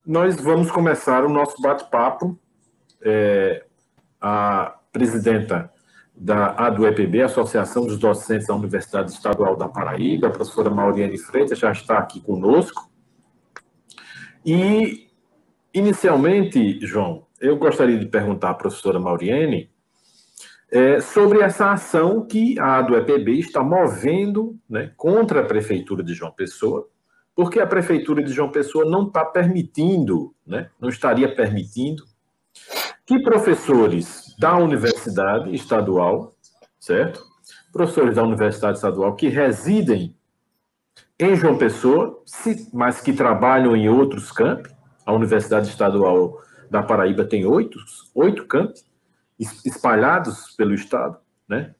Nós vamos começar o nosso bate-papo. A presidenta da ADUEPB, Associação dos Docentes da Universidade Estadual da Paraíba, a professora Mauriane Freitas, já está aqui conosco. E, inicialmente, João, eu gostaria de perguntar à professora Mauriane sobre essa ação que a ADUEPB está movendo, né, contra a Prefeitura de João Pessoa, porque a Prefeitura de João Pessoa não está permitindo, né, não estaria permitindo que professores da Universidade Estadual, certo? Professores da Universidade Estadual que residem em João Pessoa, mas que trabalham em outros campi. A Universidade Estadual da Paraíba tem oito campi espalhados pelo estado, né?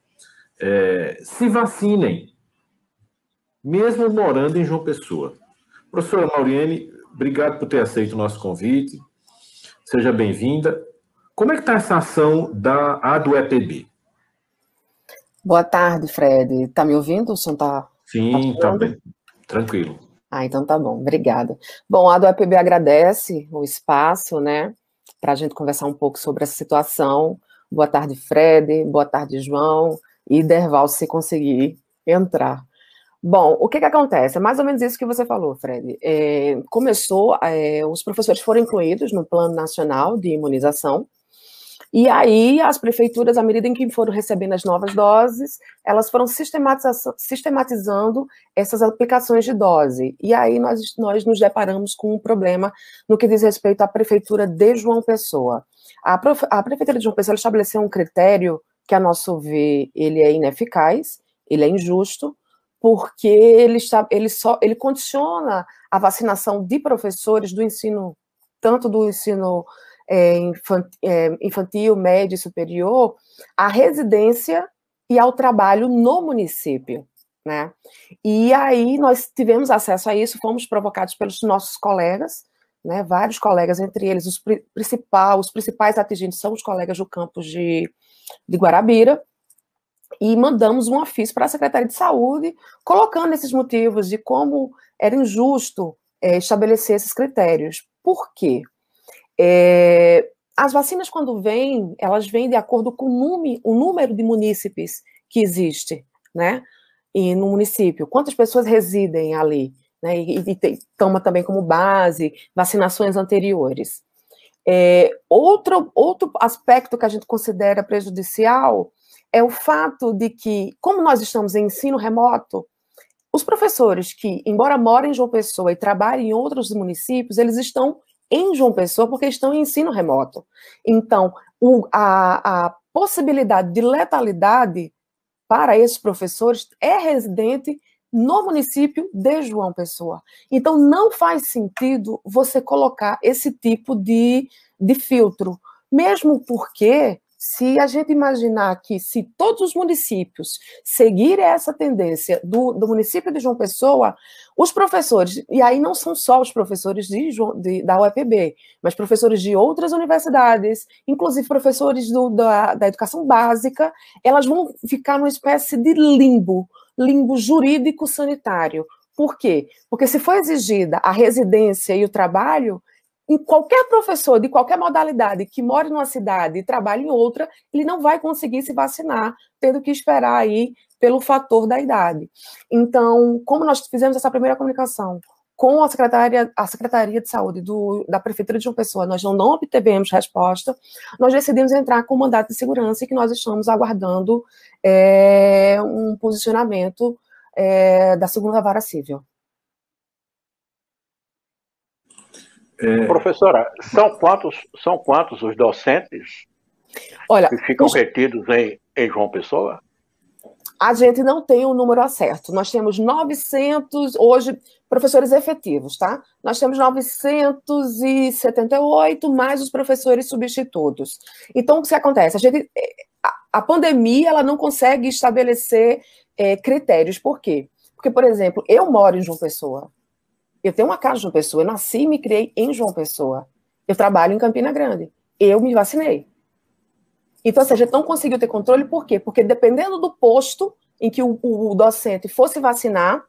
Se vacinem, mesmo morando em João Pessoa. Professora Mauriane, obrigado por ter aceito o nosso convite. Seja bem-vinda. Como é que está essa ação da ADUEPB? Boa tarde, Fred. Tá me ouvindo? O som tá Sim, tá chegando? bem. Tranquilo. Então tá bom, obrigada. Bom, a ADUEPB agradece o espaço, né, para a gente conversar um pouco sobre essa situação. Boa tarde, Fred. Boa tarde, João. E Derval, se conseguir entrar. Bom, o que acontece? É mais ou menos isso que você falou, Fred. Os professores foram incluídos no Plano Nacional de Imunização. E aí, as prefeituras, à medida em que foram recebendo as novas doses, elas foram sistematizando essas aplicações de dose. E aí, nós nos deparamos com um problema no que diz respeito à prefeitura de João Pessoa. A prefeitura de João Pessoa estabeleceu um critério que, a nosso ver, ele é ineficaz, ele é injusto, porque ele condiciona a vacinação de professores do ensino, tanto do ensino infantil, médio e superior, à residência e ao trabalho no município, né? E aí nós tivemos acesso a isso, fomos provocados pelos nossos colegas, né? Vários colegas, entre eles os principais atingidos são os colegas do campus de Guarabira, e mandamos um ofício para a Secretaria de Saúde, colocando esses motivos de como era injusto estabelecer esses critérios. Por quê? As vacinas, quando vêm, elas vêm de acordo com o número de munícipes que existe, né? E no município, quantas pessoas residem ali, né? E toma também como base vacinações anteriores. Outro aspecto que a gente considera prejudicial é o fato de que, como nós estamos em ensino remoto, os professores que, embora morem em João Pessoa e trabalhem em outros municípios, eles estão em João Pessoa porque estão em ensino remoto. Então, a possibilidade de letalidade para esses professores é residente no município de João Pessoa. Então, não faz sentido você colocar esse tipo de filtro, mesmo porque, se a gente imaginar que, se todos os municípios seguirem essa tendência do município de João Pessoa, os professores, e aí não são só os professores da UEPB, mas professores de outras universidades, inclusive professores da educação básica, elas vão ficar numa espécie de limbo jurídico-sanitário. Por quê? Porque se for exigida a residência e o trabalho, em qualquer professor de qualquer modalidade que mora numa cidade e trabalhe em outra, ele não vai conseguir se vacinar, tendo que esperar aí pelo fator da idade. Então, como nós fizemos essa primeira comunicação com a Secretaria de Saúde da Prefeitura de João Pessoa, nós não obtivemos resposta, nós decidimos entrar com um mandato de segurança e que nós estamos aguardando um posicionamento da segunda vara civil. Professora, são quantos os docentes que ficam retidos em João Pessoa? A gente não tem o número certo. Nós temos 900, hoje, professores efetivos, tá? Nós temos 978, mais os professores substitutos. Então, o que acontece? A pandemia, ela não consegue estabelecer critérios. Por quê? Porque, por exemplo, eu moro em João Pessoa. Eu tenho uma casa em João Pessoa, eu nasci e me criei em João Pessoa. Eu trabalho em Campina Grande. Eu me vacinei. Então, assim, a gente não conseguiu ter controle, por quê? Porque dependendo do posto em que o docente fosse vacinar,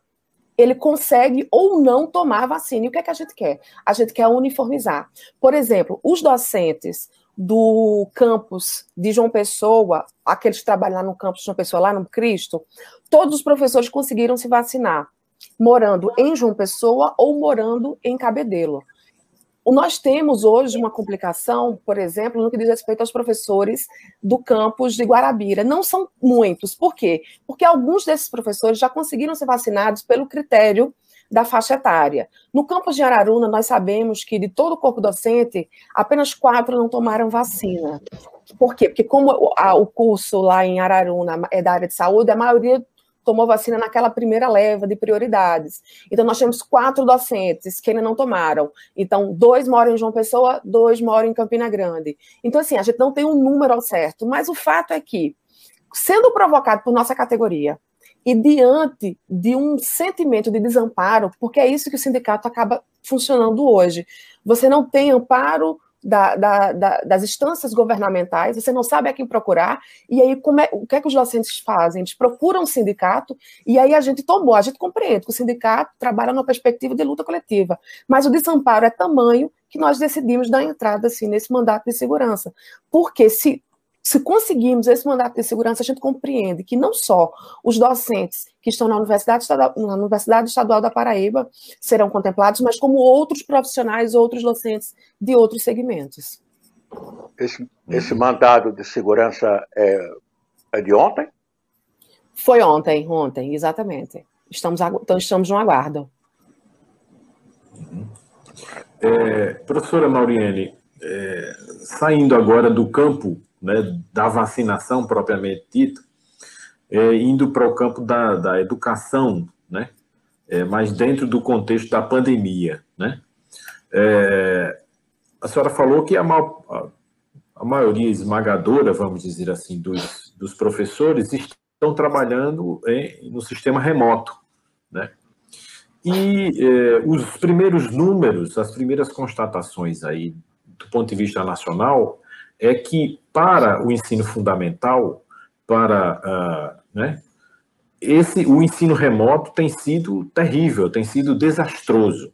ele consegue ou não tomar a vacina. E o que é que a gente quer? A gente quer uniformizar. Por exemplo, os docentes do campus de João Pessoa, aqueles que trabalham lá no campus de João Pessoa, lá no Cristo, todos os professores conseguiram se vacinar, morando em João Pessoa ou morando em Cabedelo. Nós temos hoje uma complicação, por exemplo, no que diz respeito aos professores do campus de Guarabira. Não são muitos. Por quê? Porque alguns desses professores já conseguiram ser vacinados pelo critério da faixa etária. No campus de Araruna, nós sabemos que de todo o corpo docente, apenas 4 não tomaram vacina. Por quê? Porque como o curso lá em Araruna é da área de saúde, a maioria tomou vacina naquela primeira leva de prioridades. Então, nós temos 4 docentes que ainda não tomaram. Então, 2 moram em João Pessoa, 2 moram em Campina Grande. Então, assim, a gente não tem um número ao certo, mas o fato é que, sendo provocado por nossa categoria, e diante de um sentimento de desamparo, porque é isso que o sindicato acaba funcionando hoje, você não tem amparo das instâncias governamentais, você não sabe a quem procurar, e aí o que é que os docentes fazem? Eles procuram um sindicato, e aí a gente compreende que o sindicato trabalha numa perspectiva de luta coletiva, mas o desamparo é tamanho que nós decidimos dar entrada assim, nesse mandato de segurança, porque se conseguirmos esse mandato de segurança, a gente compreende que não só os docentes que estão na Universidade Estadual da Paraíba serão contemplados, mas como outros profissionais, outros docentes de outros segmentos. Esse mandado de segurança é de ontem? Foi ontem, exatamente. Então estamos no aguardo. Professora Mauriene, saindo agora do campo, né, da vacinação propriamente dita, indo para o campo da educação, né, mas dentro do contexto da pandemia, né? A senhora falou que a maioria esmagadora, vamos dizer assim, dos professores estão trabalhando no sistema remoto, né? E os primeiros números, as primeiras constatações aí, do ponto de vista nacional, é que para o ensino fundamental, o ensino remoto tem sido terrível, tem sido desastroso.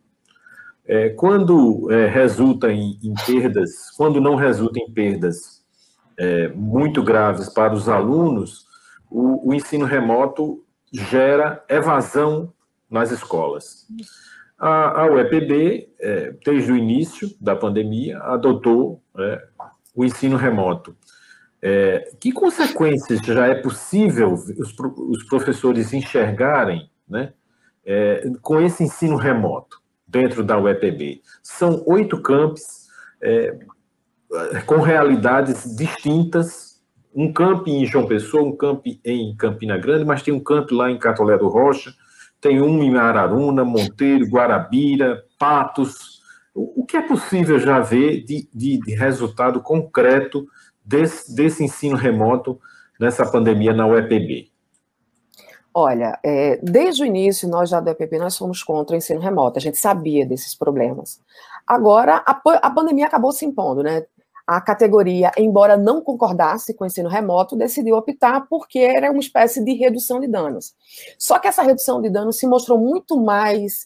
Quando resulta em perdas, quando não resulta em perdas muito graves para os alunos, o ensino remoto gera evasão nas escolas. A UEPB, desde o início da pandemia, adotou o ensino remoto. Que consequências já é possível os professores enxergarem, né, com esse ensino remoto dentro da UEPB? São 8 campos com realidades distintas, um camp em João Pessoa, um camp em Campina Grande, mas tem um camp lá em Catolé do Rocha, tem um em Araruna, Monteiro, Guarabira, Patos. O que é possível já ver de resultado concreto desse ensino remoto nessa pandemia na UEPB? Olha, desde o início, nós já da UEPB, nós fomos contra o ensino remoto, a gente sabia desses problemas. Agora, a pandemia acabou se impondo, né? A categoria, embora não concordasse com o ensino remoto, decidiu optar porque era uma espécie de redução de danos. Só que essa redução de danos se mostrou muito mais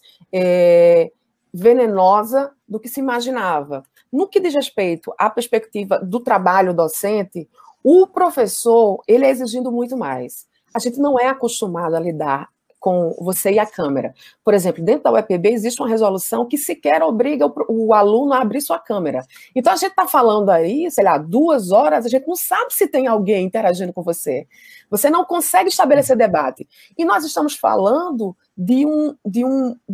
venenosa do que se imaginava. No que diz respeito à perspectiva do trabalho docente, o professor, ele é exigindo muito mais. A gente não é acostumado a lidar com você e a câmera. Por exemplo, dentro da UEPB existe uma resolução que sequer obriga o aluno a abrir sua câmera. Então, a gente está falando aí, sei lá, 2 horas, a gente não sabe se tem alguém interagindo com você. Você não consegue estabelecer debate. E nós estamos falando de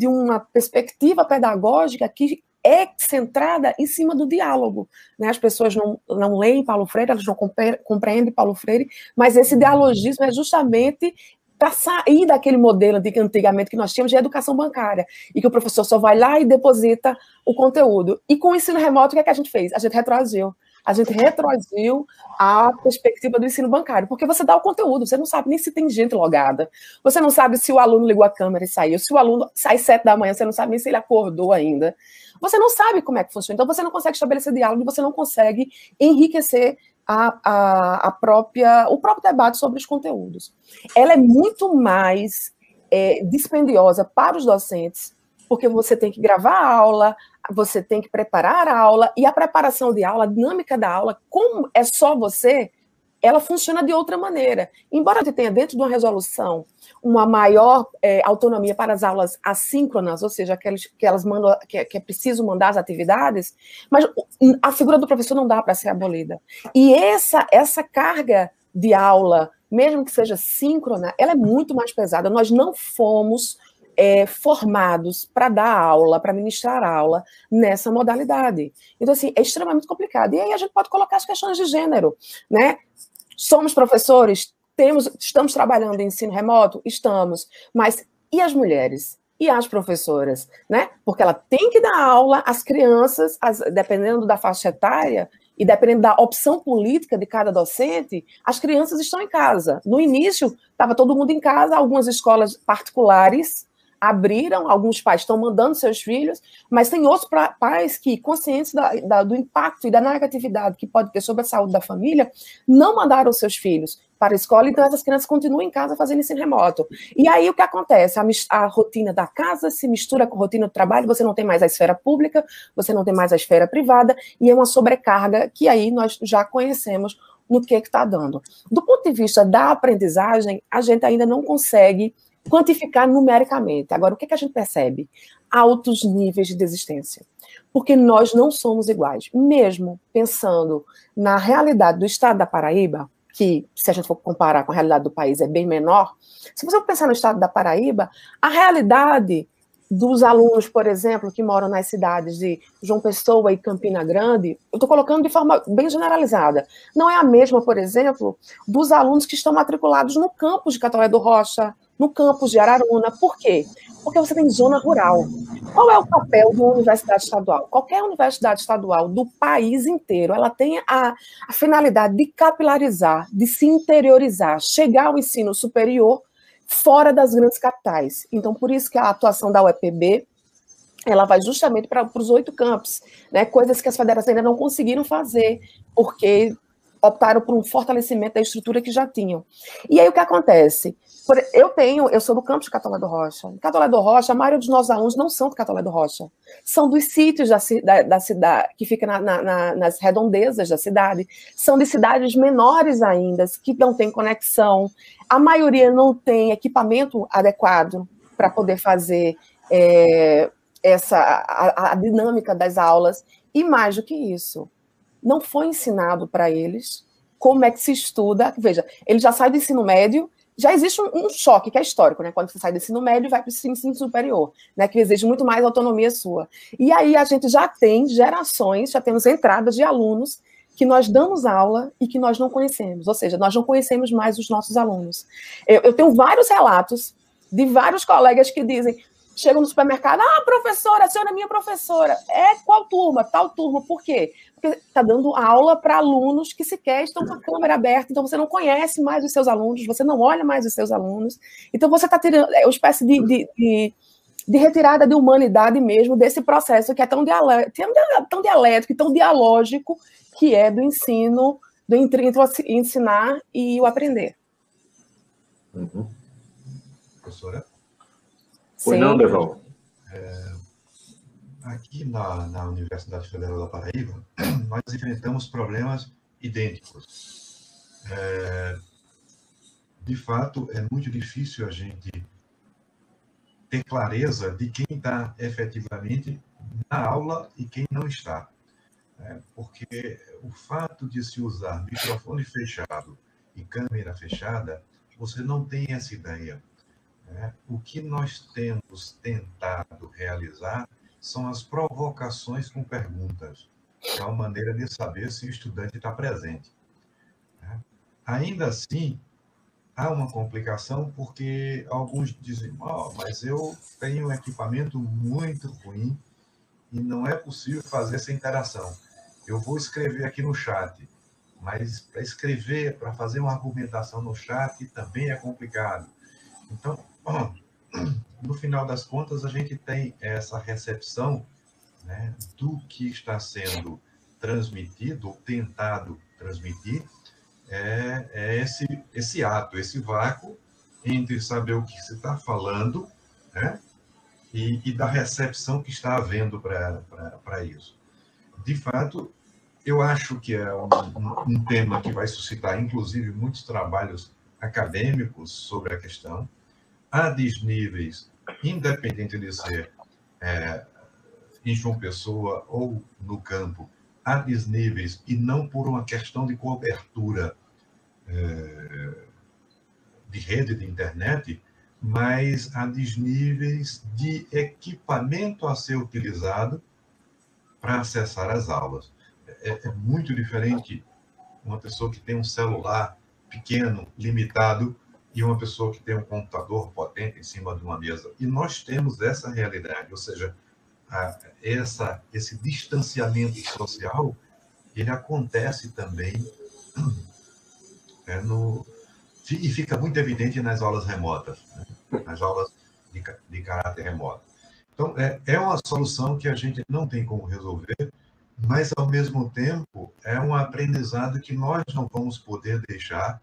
uma perspectiva pedagógica que é centrada em cima do diálogo, né? As pessoas não leem Paulo Freire, elas não compreendem Paulo Freire, mas esse dialogismo é justamente para sair daquele modelo de antigamente que nós tínhamos de educação bancária, e que o professor só vai lá e deposita o conteúdo. E com o ensino remoto, o que é que a gente fez? A gente retroagiu. A gente retroagiu a perspectiva do ensino bancário, porque você dá o conteúdo, você não sabe nem se tem gente logada, você não sabe se o aluno ligou a câmera e saiu, se o aluno sai 7 da manhã, você não sabe nem se ele acordou ainda. Você não sabe como é que funciona, então você não consegue estabelecer diálogo, você não consegue enriquecer o próprio debate sobre os conteúdos. Ela é muito mais dispendiosa para os docentes, porque você tem que gravar a aula, você tem que preparar a aula, e a preparação de aula, a dinâmica da aula, como é só você, ela funciona de outra maneira. Embora você tenha dentro de uma resolução uma maior autonomia para as aulas assíncronas, ou seja, que elas mandam, que é preciso mandar as atividades, mas a figura do professor não dá para ser abolida. E essa carga de aula, mesmo que seja síncrona, ela é muito mais pesada. Nós não fomos formados para dar aula, para ministrar aula nessa modalidade. Então, assim, é extremamente complicado. E aí a gente pode colocar as questões de gênero, né? Somos professores, estamos trabalhando em ensino remoto? Estamos. Mas e as mulheres? E as professoras? Né? Porque ela tem que dar aula às crianças, dependendo da faixa etária e dependendo da opção política de cada docente, as crianças estão em casa. No início, estava todo mundo em casa, algumas escolas particulares abriram, alguns pais estão mandando seus filhos, mas tem outros pais que, conscientes do impacto e da negatividade que pode ter sobre a saúde da família, não mandaram seus filhos para a escola, então essas crianças continuam em casa fazendo ensino remoto. E aí o que acontece? A rotina da casa se mistura com a rotina do trabalho, você não tem mais a esfera pública, você não tem mais a esfera privada, e é uma sobrecarga que aí nós já conhecemos no que está dando. Do ponto de vista da aprendizagem, a gente ainda não consegue quantificar numericamente. Agora, o que a gente percebe? Altos níveis de desistência. Porque nós não somos iguais. Mesmo pensando na realidade do estado da Paraíba, que, se a gente for comparar com a realidade do país, é bem menor, se você for pensar no estado da Paraíba, a realidade dos alunos, por exemplo, que moram nas cidades de João Pessoa e Campina Grande, eu estou colocando de forma bem generalizada, não é a mesma, por exemplo, dos alunos que estão matriculados no campus de Catolé do Rocha, no campus de Araruna. Por quê? Porque você tem zona rural. Qual é o papel de uma universidade estadual? Qualquer universidade estadual do país inteiro, ela tem a finalidade de capilarizar, de se interiorizar, chegar ao ensino superior fora das grandes capitais. Então, por isso que a atuação da UEPB, ela vai justamente para os 8 campos, né? Coisas que as federações ainda não conseguiram fazer, porque optaram por um fortalecimento da estrutura que já tinham. E aí o que acontece? Eu sou do campus de Catolé do Rocha. Em Catolé do Rocha, a maioria dos nossos alunos não são de Catolé do Rocha. São dos sítios da cidade, que fica nas redondezas da cidade. São de cidades menores ainda, que não têm conexão. A maioria não tem equipamento adequado para poder fazer a dinâmica das aulas. E mais do que isso, não foi ensinado para eles como é que se estuda. Veja, ele já sai do ensino médio, já existe um choque que é histórico, né? Quando você sai do ensino médio e vai para o ensino superior, né? Que exige muito mais autonomia sua. E aí a gente já tem gerações, já temos entradas de alunos que nós damos aula e que nós não conhecemos, ou seja, nós não conhecemos mais os nossos alunos. Eu tenho vários relatos de vários colegas que dizem, chegam no supermercado, professora, a senhora é minha professora. Qual turma? Tal turma. Por quê? Porque está dando aula para alunos que sequer estão com a câmera aberta, então você não conhece mais os seus alunos, você não olha mais os seus alunos, então você está tendo uma espécie de retirada de humanidade mesmo desse processo que é tão dialético e tão dialógico que é do ensino, entre ensinar e o aprender. Uhum. Professora? Foi não, Deval? Aqui na Universidade Federal da Paraíba, nós enfrentamos problemas idênticos. De fato, é muito difícil a gente ter clareza de quem está efetivamente na aula e quem não está. Porque o fato de se usar microfone fechado e câmera fechada, você não tem essa ideia. O que nós temos tentado realizar são as provocações com perguntas, que é uma maneira de saber se o estudante está presente. Ainda assim, há uma complicação, porque alguns dizem, mas eu tenho um equipamento muito ruim e não é possível fazer essa interação. Eu vou escrever aqui no chat, mas para escrever, para fazer uma argumentação no chat também é complicado. Então, no final das contas, a gente tem essa recepção, né, do que está sendo transmitido, ou tentado transmitir, esse ato, esse vácuo, entre saber o que se está falando, né, e da recepção que está havendo para isso. De fato, eu acho que é um tema que vai suscitar, inclusive, muitos trabalhos acadêmicos sobre a questão. Há desníveis, independente de ser em João Pessoa ou no campo, há desníveis, e não por uma questão de cobertura de rede de internet, mas há desníveis de equipamento a ser utilizado para acessar as aulas. É muito diferente uma pessoa que tem um celular pequeno, limitado, e uma pessoa que tem um computador potente em cima de uma mesa. E nós temos essa realidade, ou seja, esse distanciamento social, ele acontece também e fica muito evidente nas aulas remotas, né? Nas aulas de caráter remoto. Então, é uma solução que a gente não tem como resolver, mas, ao mesmo tempo, é um aprendizado que nós não vamos poder deixar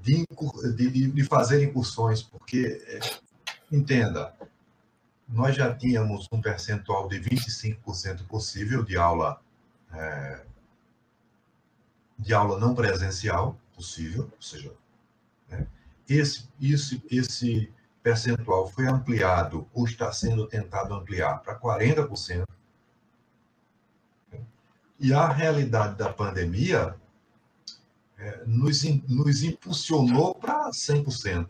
de fazer incursões, porque, entenda, nós já tínhamos um percentual de 25% possível de aula não presencial possível, ou seja, né, esse percentual foi ampliado, ou está sendo tentado ampliar, para 40%. E a realidade da pandemia nos impulsionou para 100%.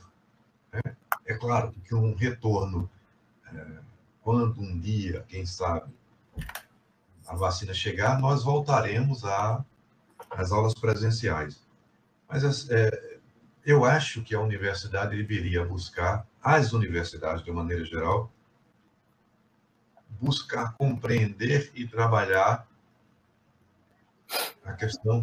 Né? É claro que um retorno, quando um dia, quem sabe, a vacina chegar, nós voltaremos às aulas presenciais. Mas eu acho que a universidade deveria buscar, as universidades, de maneira geral, buscar compreender e trabalhar a questão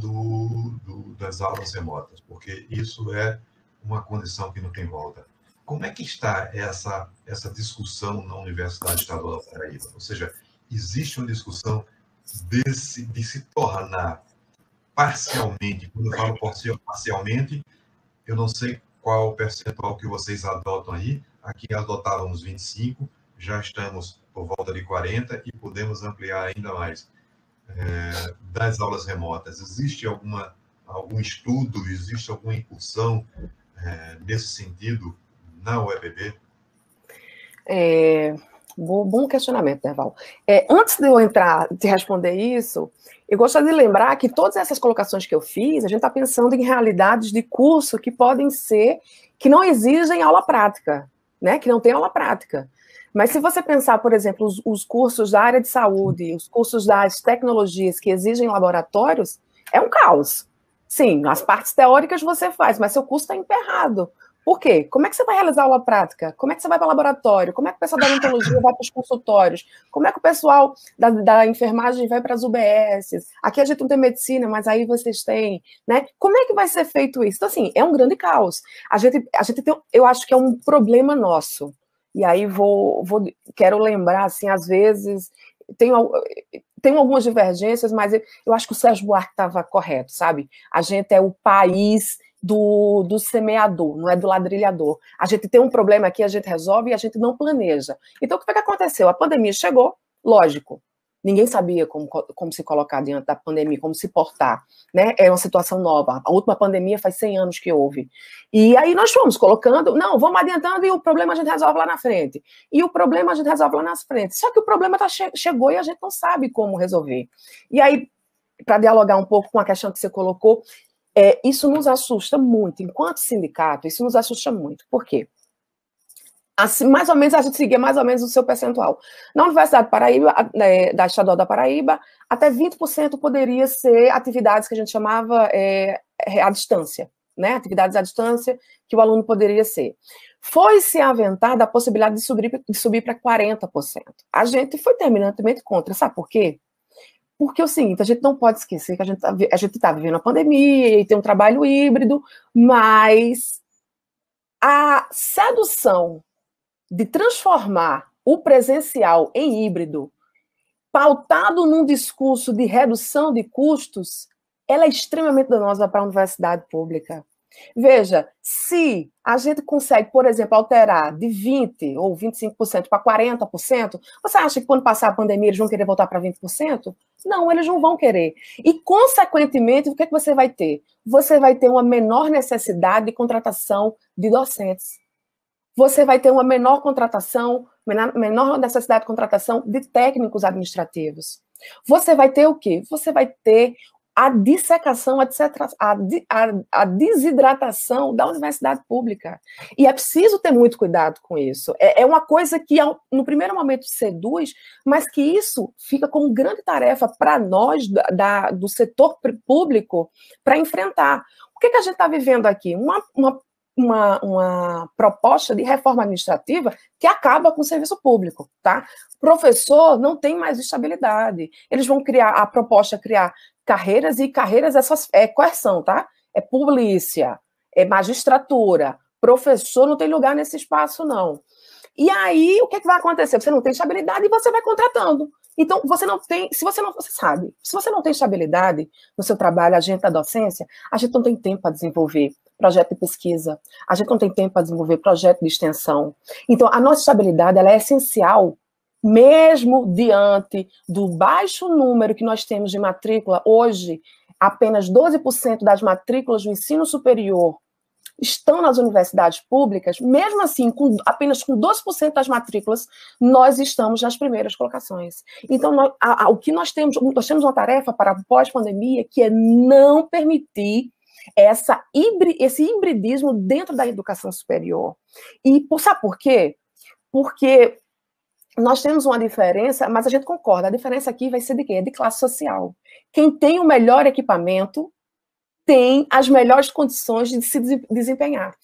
das aulas remotas, porque isso é uma condição que não tem volta. Como é que está essa discussão na Universidade Estadual da Paraíba? Ou seja, existe uma discussão de se tornar parcialmente, quando eu falo parcialmente, eu não sei qual o percentual que vocês adotam aí. Aqui adotávamos 25%, já estamos por volta de 40% e podemos ampliar ainda mais. Das aulas remotas. Existe algum estudo, existe alguma incursão nesse sentido na UEPB? Bom questionamento, Derval. Antes de eu de responder isso, eu gostaria de lembrar que todas essas colocações que eu fiz, a gente está pensando em realidades de curso que podem ser, que não exigem aula prática, né? Que não tem aula prática. Mas se você pensar, por exemplo, os cursos da área de saúde, os cursos das tecnologias que exigem laboratórios, é um caos. Sim, as partes teóricas você faz, mas seu curso está emperrado. Por quê? Como é que você vai realizar aula prática? Como é que você vai para o laboratório? Como é que o pessoal da odontologia vai para os consultórios? Como é que o pessoal da enfermagem vai para as UBSs? Aqui a gente não tem medicina, mas aí vocês têm, né? Como é que vai ser feito isso? Então, assim, é um grande caos. A gente tem, eu acho que é um problema nosso. E aí quero lembrar, assim, às vezes, tem algumas divergências, mas eu acho que o Sérgio Buarque estava correto, sabe? A gente é o país do semeador, não é do ladrilhador. A gente tem um problema aqui, a gente resolve e a gente não planeja. Então, o que foi que aconteceu? A pandemia chegou, lógico. Ninguém sabia como se colocar diante da pandemia, como se portar, né? É uma situação nova. A última pandemia faz 100 anos que houve. E aí nós fomos colocando, não, vamos adiantando e o problema a gente resolve lá na frente. E o problema a gente resolve lá na frente. Só que o problema chegou e a gente não sabe como resolver. E aí, para dialogar um pouco com a questão que você colocou, isso nos assusta muito. Enquanto sindicato, isso nos assusta muito. Por quê? Assim, mais ou menos, a gente seguia mais ou menos o seu percentual. Na Universidade de Paraíba, da Estadual da Paraíba, até 20% poderia ser atividades que a gente chamava à distância, né? Atividades à distância que o aluno poderia ser. Foi-se aventada a possibilidade de subir para 40%. A gente foi terminantemente contra. Sabe por quê? Porque é o seguinte, a gente não pode esquecer que a gente está vivendo a pandemia e tem um trabalho híbrido, mas a sedução de transformar o presencial em híbrido, pautado num discurso de redução de custos, ela é extremamente danosa para a universidade pública. Veja, se a gente consegue, por exemplo, alterar de 20% ou 25% para 40%, você acha que quando passar a pandemia eles vão querer voltar para 20%? Não, eles não vão querer. E, consequentemente, o que é que você vai ter? Você vai ter uma menor necessidade de contratação de docentes. Você vai ter uma menor necessidade de contratação de técnicos administrativos. Você vai ter o quê? Você vai ter a dissecação, a desidratação da universidade pública. E é preciso ter muito cuidado com isso. É uma coisa que, no primeiro momento, seduz, mas que isso fica como grande tarefa para nós, do setor público, para enfrentar. O que a gente está vivendo aqui? Uma proposta de reforma administrativa que acaba com o serviço público, tá? Professor não tem mais estabilidade. Eles vão a proposta é criar carreiras, e carreiras quais são, tá? É polícia, é magistratura, professor não tem lugar nesse espaço, não. E aí, o que vai acontecer? Você não tem estabilidade e você vai contratando. Então, você sabe, se você não tem estabilidade no seu trabalho, a gente da docência, a gente não tem tempo para desenvolver projeto de pesquisa, a gente não tem tempo para desenvolver projeto de extensão. Então, a nossa estabilidade ela é essencial, mesmo diante do baixo número que nós temos de matrícula. Hoje, apenas 12% das matrículas do ensino superior estão nas universidades públicas. Mesmo assim, apenas com 12% das matrículas, nós estamos nas primeiras colocações. Então, o que nós temos uma tarefa para pós-pandemia, que é não permitir esse hibridismo dentro da educação superior. E sabe por quê? Porque nós temos uma diferença, mas a gente concorda, a diferença aqui vai ser de quê? É de classe social. Quem tem o melhor equipamento tem as melhores condições de se desempenhar.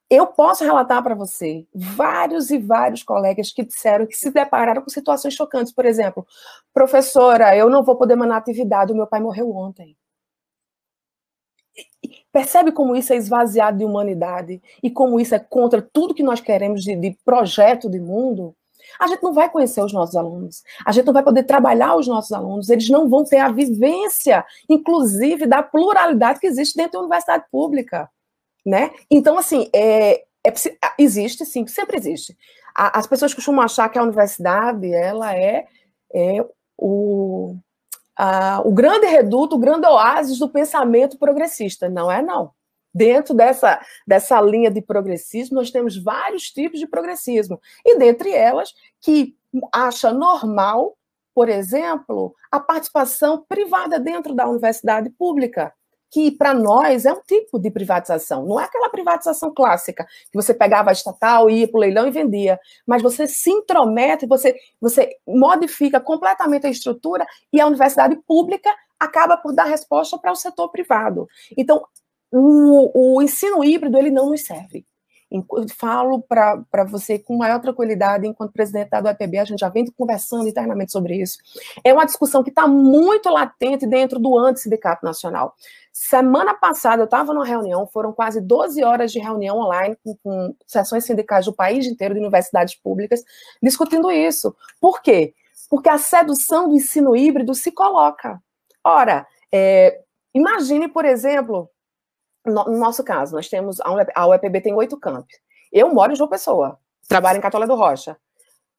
Eu posso relatar para você vários e vários colegas que disseram que se depararam com situações chocantes. Por exemplo, professora, eu não vou poder mandar atividade, o meu pai morreu ontem. Percebe como isso é esvaziado de humanidade e como isso é contra tudo que nós queremos de projeto de mundo? A gente não vai conhecer os nossos alunos, a gente não vai poder trabalhar os nossos alunos, eles não vão ter a vivência, inclusive, da pluralidade que existe dentro da universidade pública, né? Então, assim, existe, sim, sempre existe. As pessoas costumam achar que a universidade, ela é o grande reduto, o grande oásis do pensamento progressista. Não é, não. Dentro dessa linha de progressismo, nós temos vários tipos de progressismo. E dentre elas, que acha normal, por exemplo, a participação privada dentro da universidade pública, que para nós é um tipo de privatização. Não é aquela privatização clássica, que você pegava a estatal, ia para o leilão e vendia, mas você se intromete, você modifica completamente a estrutura e a universidade pública acaba por dar resposta para o setor privado. Então, o ensino híbrido, ele não nos serve. Eu falo para você com maior tranquilidade, enquanto presidente da UEPB, a gente já vem conversando internamente sobre isso. É uma discussão que está muito latente dentro do Antissindicato Nacional. Semana passada, eu estava numa reunião, foram quase 12 horas de reunião online com sessões sindicais do país inteiro, de universidades públicas, discutindo isso. Por quê? Porque a sedução do ensino híbrido se coloca. Ora, imagine, por exemplo, no nosso caso, nós temos, a UEPB tem 8 campi. Eu moro em João Pessoa, trabalho em Catolé do Rocha.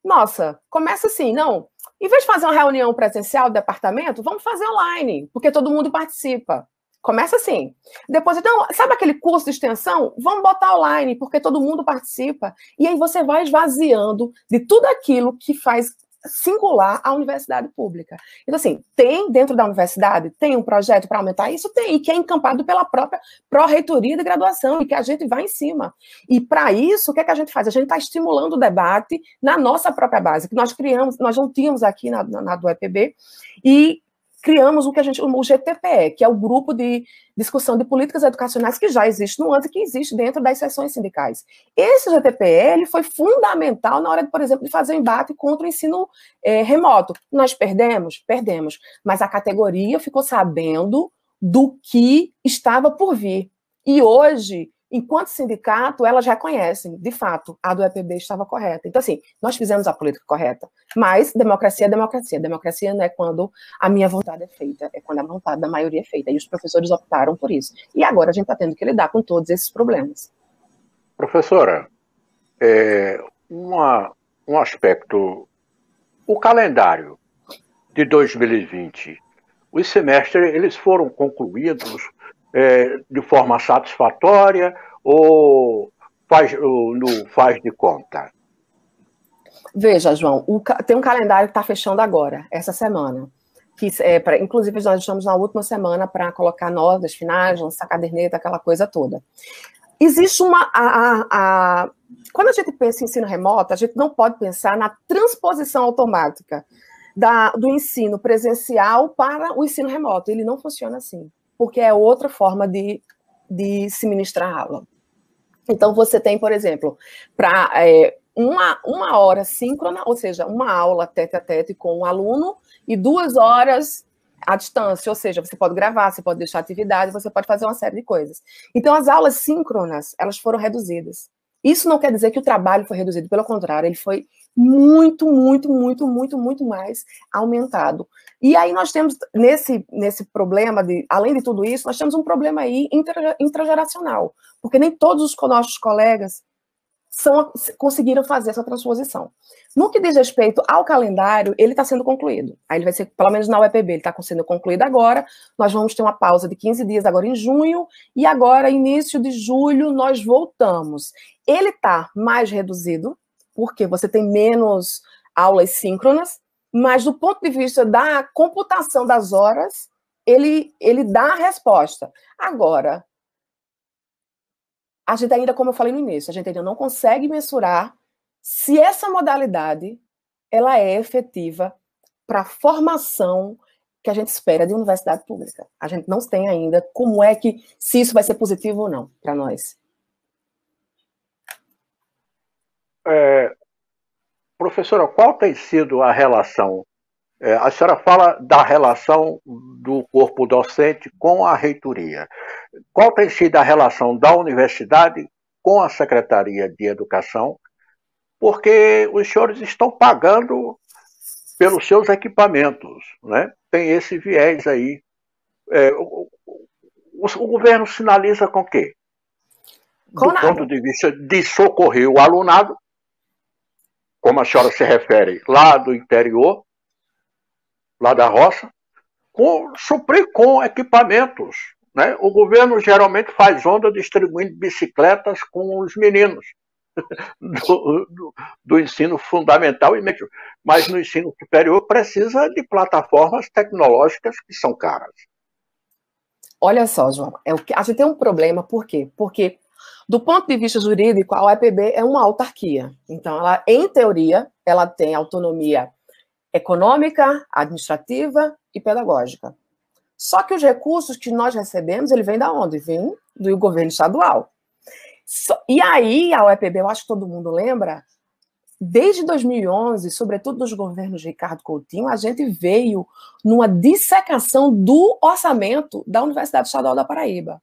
Nossa, começa assim, não, em vez de fazer uma reunião presencial do departamento, vamos fazer online, porque todo mundo participa. Começa assim. Depois, então, sabe aquele curso de extensão? Vamos botar online, porque todo mundo participa. E aí você vai esvaziando de tudo aquilo que faz singular a universidade pública. Então, assim, tem dentro da universidade, tem um projeto para aumentar isso? Tem, e que é encampado pela própria pró-reitoria de graduação, e que a gente vai em cima. E para isso, o que é que a gente faz? A gente está estimulando o debate na nossa própria base, que nós criamos, nós não tínhamos aqui na do UEPB, e criamos o que a gente chama o GTPE, que é o Grupo de Discussão de Políticas Educacionais, que já existe no ANSI, que existe dentro das seções sindicais. Esse GTPE ele foi fundamental na hora, por exemplo, de fazer o embate contra o ensino remoto. Nós perdemos? Perdemos. Mas a categoria ficou sabendo do que estava por vir. E hoje, enquanto sindicato, elas reconhecem, de fato, a do EPB estava correta. Então, assim, nós fizemos a política correta, mas democracia é democracia. Democracia não é quando a minha vontade é feita, é quando a vontade da maioria é feita. E os professores optaram por isso. E agora a gente está tendo que lidar com todos esses problemas. Professora, um aspecto, o calendário de 2020, os semestres, eles foram concluídos de forma satisfatória ou faz de conta? Veja, João, tem um calendário que está fechando agora, essa semana. Inclusive, nós estamos na última semana para colocar notas finais, lançar caderneta, aquela coisa toda. Existe quando a gente pensa em ensino remoto, a gente não pode pensar na transposição automática do ensino presencial para o ensino remoto. Ele não funciona assim, porque é outra forma de se ministrar a aula. Então, você tem, por exemplo, para uma hora síncrona, ou seja, uma aula tete-a-tete com o aluno e 2 horas à distância, ou seja, você pode gravar, você pode deixar atividade, você pode fazer uma série de coisas. Então, as aulas síncronas, elas foram reduzidas. Isso não quer dizer que o trabalho foi reduzido, pelo contrário, ele foi muito mais aumentado. E aí nós temos, nesse problema, além de tudo isso, nós temos um problema aí intrageracional, porque nem todos os nossos colegas conseguiram fazer essa transposição. No que diz respeito ao calendário, ele está sendo concluído. Aí ele vai ser, pelo menos na UEPB, ele está sendo concluído agora. Nós vamos ter uma pausa de 15 dias agora em junho, e agora, início de julho, nós voltamos. Ele está mais reduzido, porque você tem menos aulas síncronas, mas do ponto de vista da computação das horas, ele dá a resposta. Agora, a gente ainda, como eu falei no início, a gente ainda não consegue mensurar se essa modalidade ela é efetiva para a formação que a gente espera de universidade pública. A gente não tem ainda como se isso vai ser positivo ou não para nós. Professora, qual tem sido a relação? A senhora fala da relação do corpo docente com a reitoria. Qual tem sido a relação da universidade com a Secretaria de Educação? Porque os senhores estão pagando pelos seus equipamentos, né? Tem esse viés aí. O governo sinaliza com o quê? Do ponto de vista de socorrer o alunado, como a senhora se refere, lá do interior, lá da roça, suprir com equipamentos, né? O governo geralmente faz onda distribuindo bicicletas com os meninos do ensino fundamental e médio, mas no ensino superior precisa de plataformas tecnológicas que são caras. Olha só, João, a gente tem um problema, por quê? Porque, do ponto de vista jurídico, a UEPB é uma autarquia. Então, ela, em teoria, ela tem autonomia econômica, administrativa e pedagógica. Só que os recursos que nós recebemos, ele vem da onde? Vem do governo estadual. E aí, a UEPB, eu acho que todo mundo lembra, desde 2011, sobretudo dos governos de Ricardo Coutinho, a gente veio numa dissecação do orçamento da Universidade Estadual da Paraíba.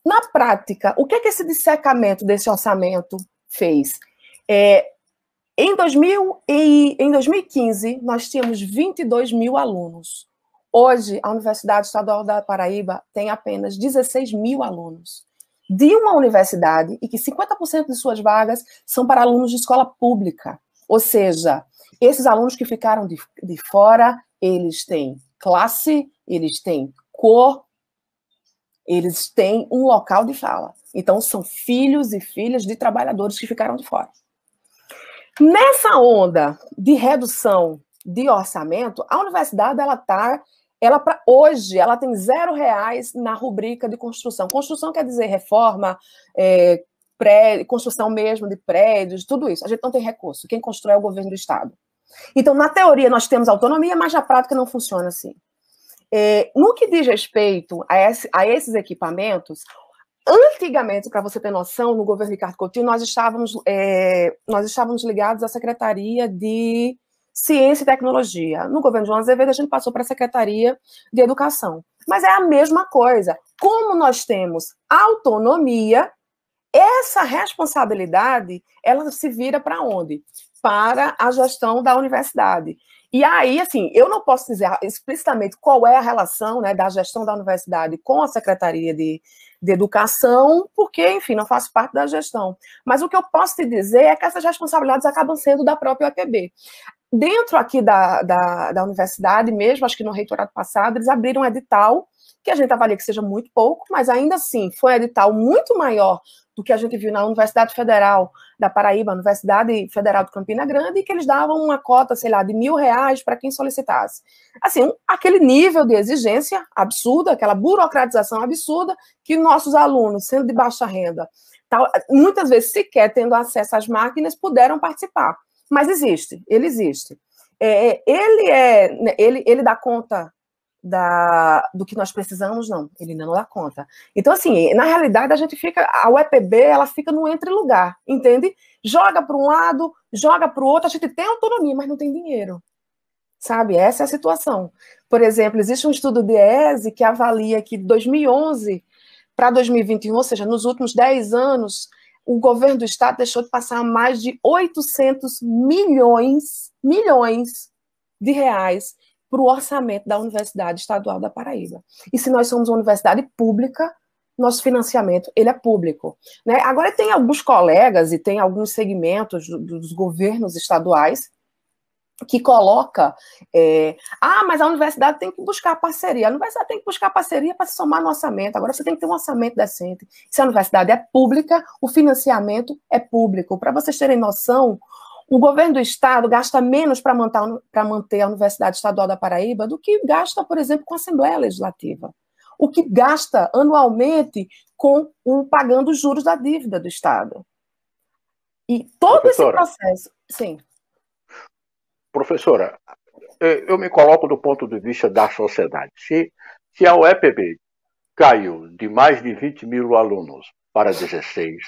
Na prática, o que esse dissecamento desse orçamento fez? Em 2015, nós tínhamos 22 mil alunos. Hoje, a Universidade Estadual da Paraíba tem apenas 16 mil alunos. De uma universidade, e que 50% de suas vagas são para alunos de escola pública. Ou seja, esses alunos que ficaram de fora, eles têm classe, eles têm cor, eles têm um local de fala. Então, são filhos e filhas de trabalhadores que ficaram de fora. Nessa onda de redução de orçamento, a universidade, hoje, ela tem R$0 na rubrica de construção. Construção quer dizer reforma, construção mesmo de prédios, tudo isso. A gente não tem recurso. Quem constrói é o governo do Estado. Então, na teoria, nós temos autonomia, mas na prática não funciona assim. No que diz respeito a esses equipamentos, antigamente, para você ter noção, no governo Ricardo Coutinho, nós estávamos ligados à Secretaria de Ciência e Tecnologia. No governo João Azevedo, a gente passou para a Secretaria de Educação. Mas é a mesma coisa. Como nós temos autonomia, essa responsabilidade, ela se vira para onde? Para a gestão da universidade. E aí, assim, eu não posso dizer explicitamente qual é a relação, né, da gestão da universidade com a Secretaria de Educação, porque, enfim, não faço parte da gestão. Mas o que eu posso te dizer é que essas responsabilidades acabam sendo da própria UEPB. Dentro aqui da universidade mesmo, acho que no reitorado passado, eles abriram um edital, que a gente avalia que seja muito pouco, mas ainda assim foi um edital muito maior do que a gente viu na Universidade Federal da Paraíba, Universidade Federal de Campina Grande, e que eles davam uma cota, sei lá, de R$1.000 para quem solicitasse. Assim, aquele nível de exigência absurda, aquela burocratização absurda, que nossos alunos, sendo de baixa renda, muitas vezes sequer tendo acesso às máquinas, puderam participar. Mas existe, ele existe. Ele dá conta do que nós precisamos? Não, ele não dá conta. Então, assim, na realidade, a UEPB, ela fica no entre-lugar, entende? Joga para um lado, joga para o outro, a gente tem autonomia, mas não tem dinheiro, sabe? Essa é a situação. Por exemplo, existe um estudo do DIEESE que avalia que de 2011 para 2021, ou seja, nos últimos 10 anos, o governo do estado deixou de passar mais de 800 milhões de reais para o orçamento da Universidade Estadual da Paraíba. E se nós somos uma universidade pública, nosso financiamento ele é público, né? Agora tem alguns colegas e tem alguns segmentos dos governos estaduais que coloca, mas a universidade tem que buscar parceria. A universidade tem que buscar parceria para se somar no orçamento. Agora você tem que ter um orçamento decente. Se a universidade é pública, o financiamento é público. Para vocês terem noção, o governo do estado gasta menos para manter a Universidade Estadual da Paraíba do que gasta, por exemplo, com a Assembleia Legislativa. O que gasta anualmente pagando os juros da dívida do estado. E todo Professora, esse processo... Sim. Professora, eu me coloco do ponto de vista da sociedade. Se a UEPB caiu de mais de 20 mil alunos para 16,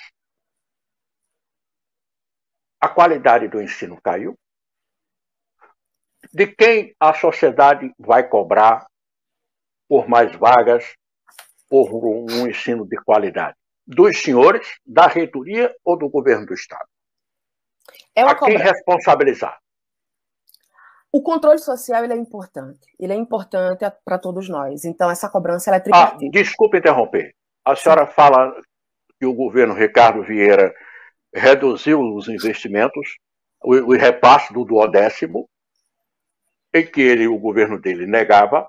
a qualidade do ensino caiu? De quem a sociedade vai cobrar por mais vagas, por um ensino de qualidade? Dos senhores, da reitoria ou do governo do estado? A quem responsabilizar? O controle social ele é importante. Ele é importante para todos nós. Então, essa cobrança ela é tripartite. Desculpe interromper. A senhora fala que o governo Ricardo Vieira reduziu os investimentos, o repasse do 10º, em que o governo dele negava,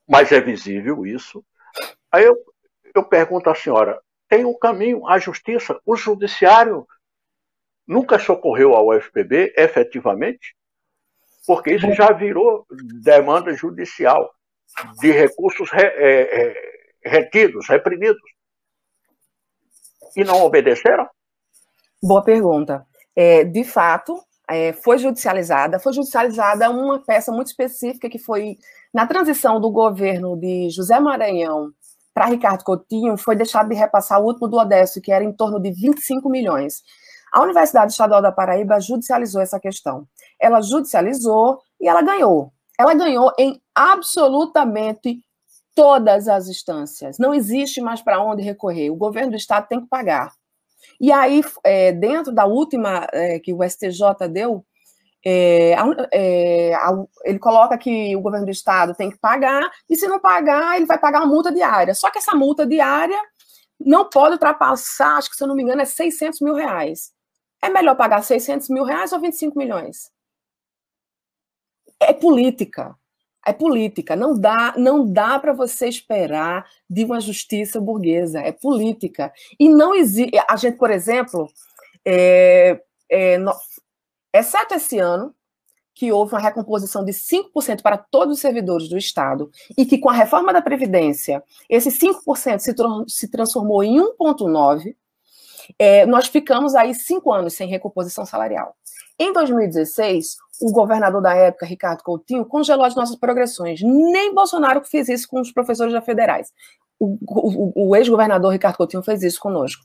mas é visível isso. Aí eu pergunto à senhora, tem um caminho, a justiça, o judiciário nunca socorreu a UFPB efetivamente? Porque isso já virou demanda judicial de recursos retidos, reprimidos. E não obedeceram? Boa pergunta. De fato, foi judicializada uma peça muito específica que foi, na transição do governo de José Maranhão para Ricardo Coutinho, foi deixado de repassar o último do Odécio, que era em torno de 25 milhões. A Universidade Estadual da Paraíba judicializou essa questão. Ela judicializou e ela ganhou. Ela ganhou em absolutamente todas as instâncias. Não existe mais para onde recorrer. O governo do estado tem que pagar. E aí, dentro da última que o STJ deu, ele coloca que o governo do estado tem que pagar, e se não pagar, ele vai pagar uma multa diária. Só que essa multa diária não pode ultrapassar, acho que, se eu não me engano, é 600 mil reais. É melhor pagar 600 mil reais ou 25 milhões? É política. É política. Não dá para você esperar de uma justiça burguesa. É política. E não existe... A gente, por exemplo, exceto esse ano, que houve uma recomposição de 5% para todos os servidores do Estado, e que com a reforma da Previdência, esse 5% se transformou em 1,9%, nós ficamos aí 5 anos sem recomposição salarial. Em 2016, o governador da época, Ricardo Coutinho, congelou as nossas progressões. Nem Bolsonaro fez isso com os professores da federais. O ex-governador Ricardo Coutinho fez isso conosco.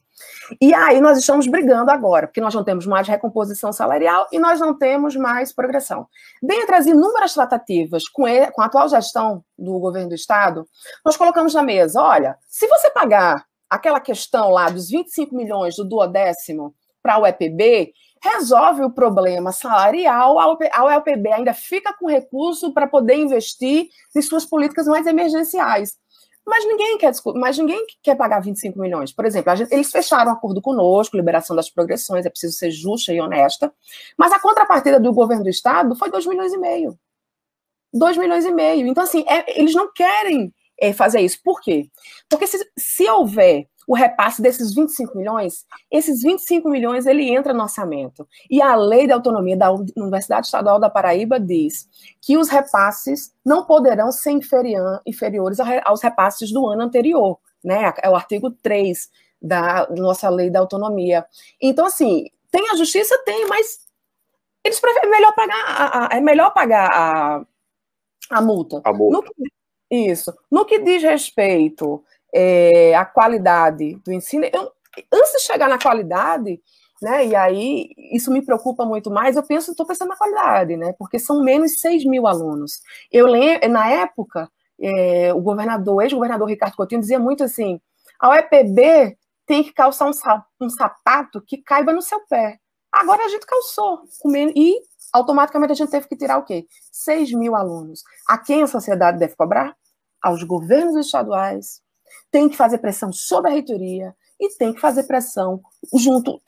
E aí nós estamos brigando agora, porque nós não temos mais recomposição salarial e nós não temos mais progressão. Dentre as inúmeras tratativas com a atual gestão do governo do estado, nós colocamos na mesa, olha, se você pagar aquela questão lá dos 25 milhões do duodécimo para a UEPB, resolve o problema salarial, a UEPB ainda fica com recurso para poder investir em suas políticas mais emergenciais. Mas ninguém quer pagar 25 milhões. Por exemplo, eles fecharam um acordo conosco, liberação das progressões, é preciso ser justa e honesta, mas a contrapartida do governo do Estado foi 2,5 milhões. 2,5 milhões. Então, assim, eles não querem fazer isso. Por quê? Porque se houver o repasse desses 25 milhões, esses 25 milhões, ele entra no orçamento. E a lei de autonomia da Universidade Estadual da Paraíba diz que os repasses não poderão ser inferiores aos repasses do ano anterior, né? É o artigo 3 da nossa lei da autonomia. Então, assim, tem a justiça? Tem, mas eles preferem melhor pagar a multa. A multa. No que diz respeito à qualidade do ensino, antes de chegar na qualidade, né, e aí isso me preocupa muito mais, estou pensando na qualidade, né, porque são menos 6 mil alunos. Eu lembro, na época, o ex-governador Ricardo Coutinho dizia muito assim, a UEPB tem que calçar um sapato que caiba no seu pé. Agora a gente calçou, e automaticamente a gente teve que tirar o quê? 6 mil alunos. A quem a sociedade deve cobrar? Aos governos estaduais. Tem que fazer pressão sobre a reitoria e tem que fazer pressão junto,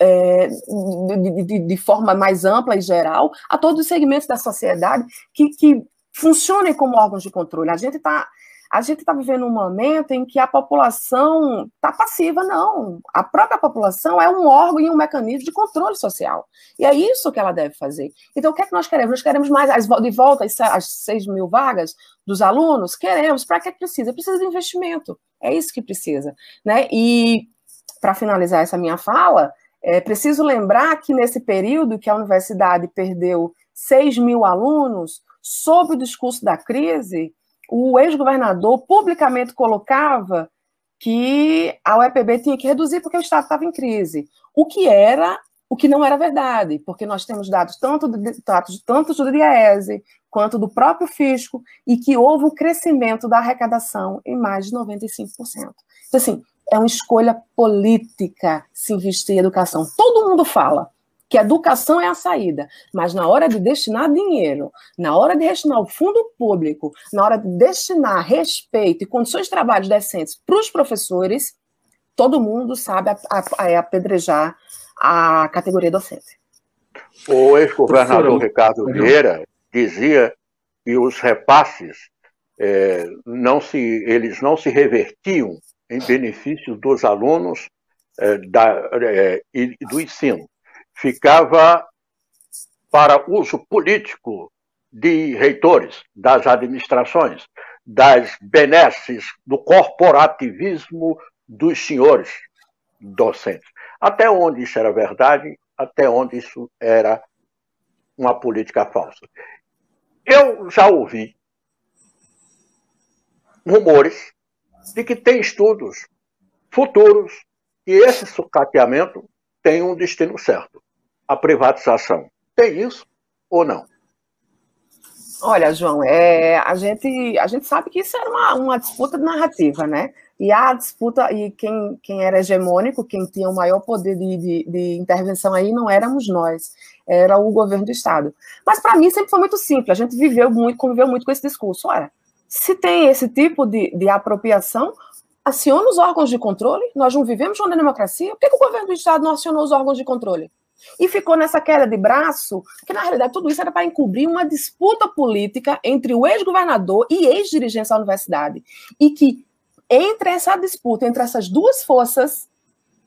de forma mais ampla e geral, a todos os segmentos da sociedade que funcionem como órgãos de controle. A gente está vivendo um momento em que a população está passiva, não. A própria população é um órgão e um mecanismo de controle social. E é isso que ela deve fazer. Então, o que é que nós queremos? Nós queremos mais, de volta às 6 mil vagas dos alunos? Queremos. Para que precisa? Precisa de investimento. É isso que precisa, né? E, para finalizar essa minha fala, é preciso lembrar que nesse período que a universidade perdeu 6 mil alunos, sob o discurso da crise, o ex-governador publicamente colocava que a UEPB tinha que reduzir porque o Estado estava em crise, o que não era verdade, porque nós temos dados tanto do DIEESE quanto do próprio fisco, e que houve um crescimento da arrecadação em mais de 95%. Então, assim, é uma escolha política se investir em educação. Todo mundo fala que a educação é a saída, mas na hora de destinar dinheiro, na hora de destinar o fundo público, na hora de destinar respeito e condições de trabalho decentes para os professores, todo mundo sabe apedrejar a categoria docente. O ex-governador Ricardo Vieira dizia que os repasses eles não se revertiam em benefício dos alunos e do ensino. Ficava para uso político de reitores, das administrações, das benesses, do corporativismo dos senhores docentes. Até onde isso era verdade, até onde isso era uma política falsa. Eu já ouvi rumores de que tem estudos futuros que esse sucateamento tem um destino certo, a privatização. Tem isso ou não? Olha, João, a gente sabe que isso era uma disputa de narrativa, né? E a disputa, e quem era hegemônico, quem tinha o maior poder de intervenção aí, não éramos nós, era o governo do Estado. Mas para mim sempre foi muito simples, a gente conviveu muito com esse discurso. Olha, se tem esse tipo de apropriação, aciona os órgãos de controle, nós não vivemos uma democracia, por que o governo do Estado não acionou os órgãos de controle? E ficou nessa queda de braço, que na realidade tudo isso era para encobrir uma disputa política entre o ex-governador e ex-dirigentes da universidade. E que entre essa disputa, entre essas duas forças,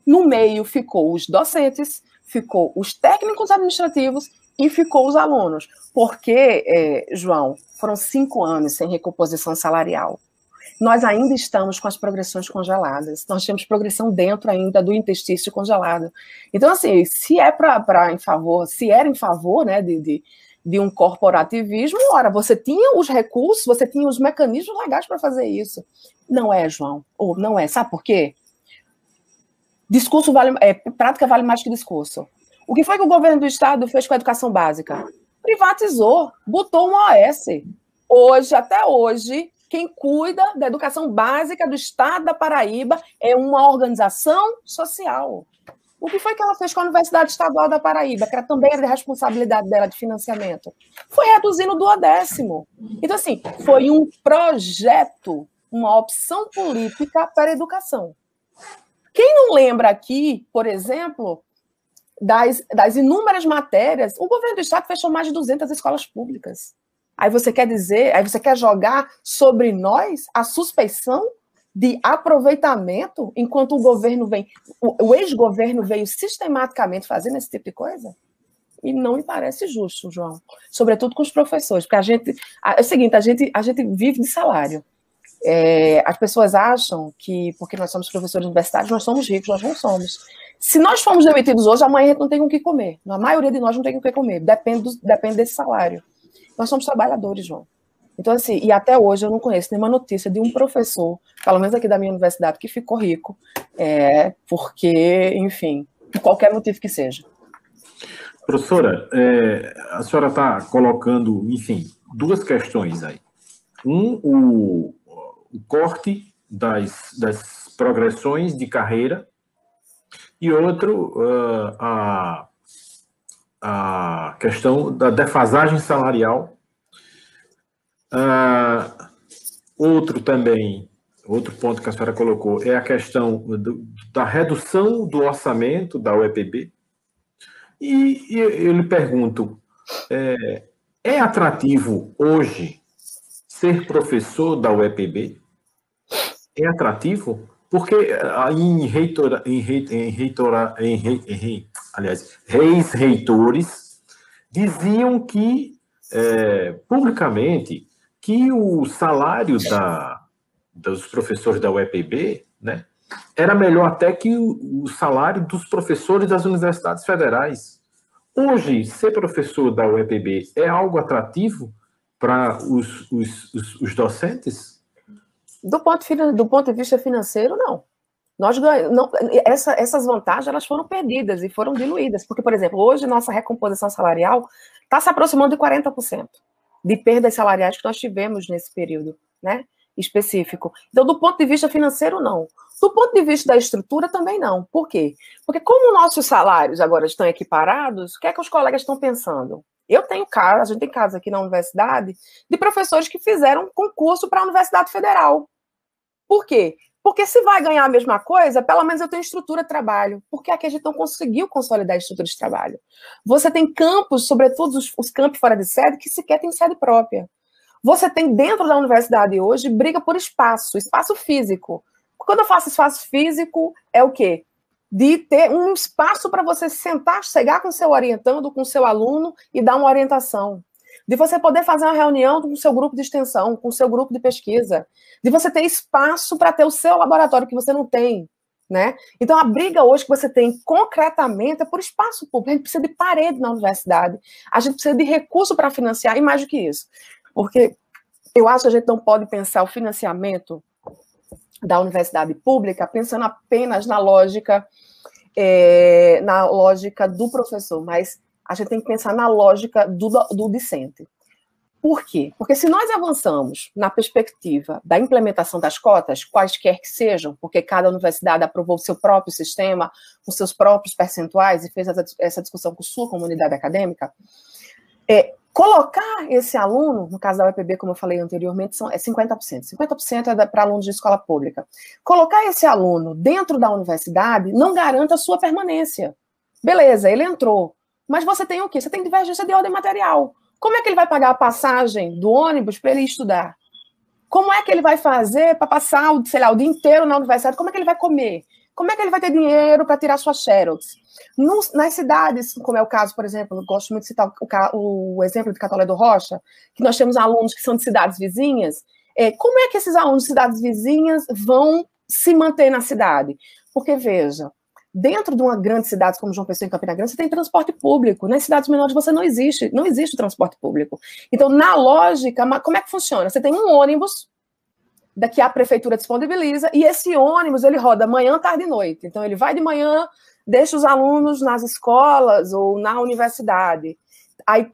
no meio ficou os docentes, ficou os técnicos administrativos e ficou os alunos. Porque, João, foram 5 anos sem recomposição salarial. Nós ainda estamos com as progressões congeladas. Nós temos progressão dentro ainda do interstício congelado. Então, assim, se era em favor, né, de um corporativismo, ora, você tinha os recursos, você tinha os mecanismos legais para fazer isso. Não é, João. Ou não é. Sabe por quê? Prática vale mais que discurso. O que foi que o governo do Estado fez com a educação básica? Privatizou, botou um OS. Até hoje, quem cuida da educação básica do Estado da Paraíba é uma organização social. O que foi que ela fez com a Universidade Estadual da Paraíba, que era também a responsabilidade dela de financiamento? Foi reduzindo o duodécimo. Então, assim, foi um projeto, uma opção política para a educação. Quem não lembra aqui, por exemplo, das inúmeras matérias, o governo do Estado fechou mais de 200 escolas públicas. Aí você quer jogar sobre nós a suspeição de aproveitamento, enquanto o ex-governo veio sistematicamente fazendo esse tipo de coisa? E não me parece justo, João. Sobretudo com os professores, porque é o seguinte, a gente vive de salário. As pessoas acham que, porque nós somos professores universitários, nós somos ricos, nós não somos. Se nós formos demitidos hoje, amanhã a gente não tem com o que comer. A maioria de nós não tem com o que comer, depende desse salário. Nós somos trabalhadores, João. Então, assim, e até hoje eu não conheço nenhuma notícia de um professor, pelo menos aqui da minha universidade, que ficou rico, porque, enfim, por qualquer motivo que seja. Professora, a senhora está colocando, enfim, duas questões aí. O corte das progressões de carreira e outro, a questão da defasagem salarial. Outro ponto que a senhora colocou é a questão da redução do orçamento da UEPB. E eu lhe pergunto, é atrativo hoje ser professor da UEPB? É atrativo? Porque reis-reitores diziam que, publicamente, que o salário dos professores da UEPB, né, era melhor até que o salário dos professores das universidades federais. Hoje, ser professor da UEPB é algo atrativo para os docentes? Do ponto de vista financeiro, não. Essas vantagens elas foram perdidas e foram diluídas. Porque, por exemplo, hoje nossa recomposição salarial está se aproximando de 40% de perdas salariais que nós tivemos nesse período, né, específico. Então, do ponto de vista financeiro, não. Do ponto de vista da estrutura, também não. Por quê? Porque como nossos salários agora estão equiparados, o que é que os colegas estão pensando? A gente tem casos aqui na universidade de professores que fizeram concurso para a Universidade Federal. Por quê? Porque se vai ganhar a mesma coisa, pelo menos eu tenho estrutura de trabalho. Porque aqui a gente não conseguiu consolidar a estrutura de trabalho. Você tem campos, sobretudo os campos fora de sede, que sequer tem sede própria. Você tem dentro da universidade hoje briga por espaço físico. Quando eu faço espaço físico, é o quê? De ter um espaço para você sentar, chegar com o seu orientando, com o seu aluno e dar uma orientação. De você poder fazer uma reunião com o seu grupo de extensão, com o seu grupo de pesquisa. De você ter espaço para ter o seu laboratório que você não tem, né? Então, a briga hoje que você tem concretamente é por espaço público. A gente precisa de parede na universidade. A gente precisa de recurso para financiar, e mais do que isso. Porque eu acho que a gente não pode pensar o financiamento da universidade pública pensando apenas na lógica do professor, mas a gente tem que pensar na lógica do discente. Por quê? Porque se nós avançamos na perspectiva da implementação das cotas, quaisquer que sejam, porque cada universidade aprovou o seu próprio sistema, com seus próprios percentuais, e fez essa discussão com sua comunidade acadêmica, colocar esse aluno, no caso da UEPB, como eu falei anteriormente, é 50%. 50% é para alunos de escola pública. Colocar esse aluno dentro da universidade não garanta a sua permanência. Beleza, ele entrou. Mas você tem o quê? Você tem divergência de ordem material. Como é que ele vai pagar a passagem do ônibus para ele estudar? Como é que ele vai fazer para passar, o dia inteiro na universidade? Como é que ele vai comer? Como é que ele vai ter dinheiro para tirar sua xerox? Nas cidades, como é o caso, por exemplo, eu gosto muito de citar o exemplo de Catolé do Rocha, que nós temos alunos que são de cidades vizinhas. Como é que esses alunos de cidades vizinhas vão se manter na cidade? Porque, veja, dentro de uma grande cidade como João Pessoa e Campina Grande, você tem transporte público. Nas cidades menores você não existe o transporte público. Então, na lógica, como é que funciona? Você tem um ônibus que a prefeitura disponibiliza, e esse ônibus ele roda manhã, tarde e noite. Então, ele vai de manhã, deixa os alunos nas escolas ou na universidade. Aí,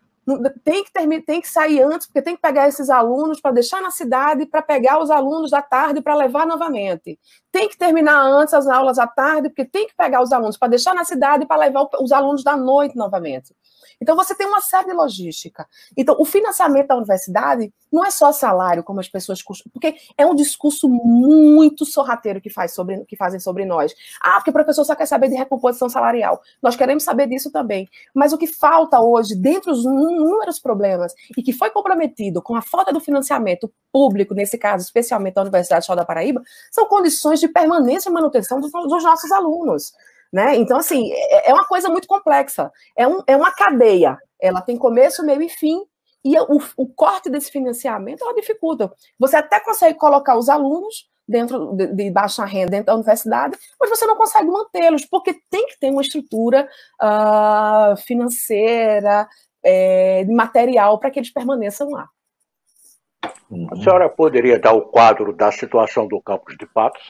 tem que sair antes, porque tem que pegar esses alunos para deixar na cidade, para pegar os alunos da tarde para levar novamente. Tem que terminar antes as aulas à tarde, porque tem que pegar os alunos para deixar na cidade para levar os alunos da noite novamente. Então, você tem uma série de logística. Então, o financiamento da universidade não é só salário, como as pessoas costumam, porque é um discurso muito sorrateiro que fazem sobre nós. Ah, porque o professor só quer saber de recomposição salarial. Nós queremos saber disso também. Mas o que falta hoje, dentre os inúmeros problemas, e que foi comprometido com a falta do financiamento público, nesse caso, especialmente da Universidade Estadual da Paraíba, são condições de permanência e manutenção dos nossos alunos. Né? Então, assim, é uma coisa muito complexa. É uma cadeia. Ela tem começo, meio e fim, e o corte desse financiamento, ela dificulta. Você até consegue colocar os alunos dentro de baixa renda dentro da universidade, mas você não consegue mantê-los, porque tem que ter uma estrutura financeira, material, para que eles permaneçam lá. A senhora poderia dar o quadro da situação do campus de Patos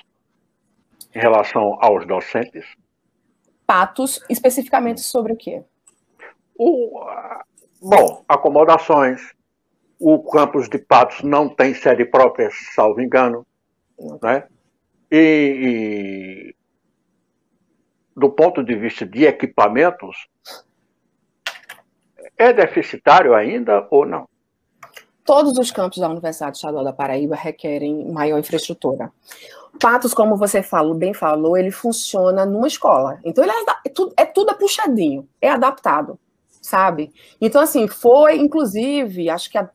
em relação aos docentes? Patos, especificamente sobre o quê? Bom, acomodações. O campus de Patos não tem sede própria, salvo engano. Né? E do ponto de vista de equipamentos, é deficitário ainda ou não? Todos os campos da Universidade Estadual da Paraíba requerem maior infraestrutura. Patos, como você bem falou, ele funciona numa escola. Então, tudo é puxadinho, é adaptado, sabe? Então, assim, foi, inclusive, acho que há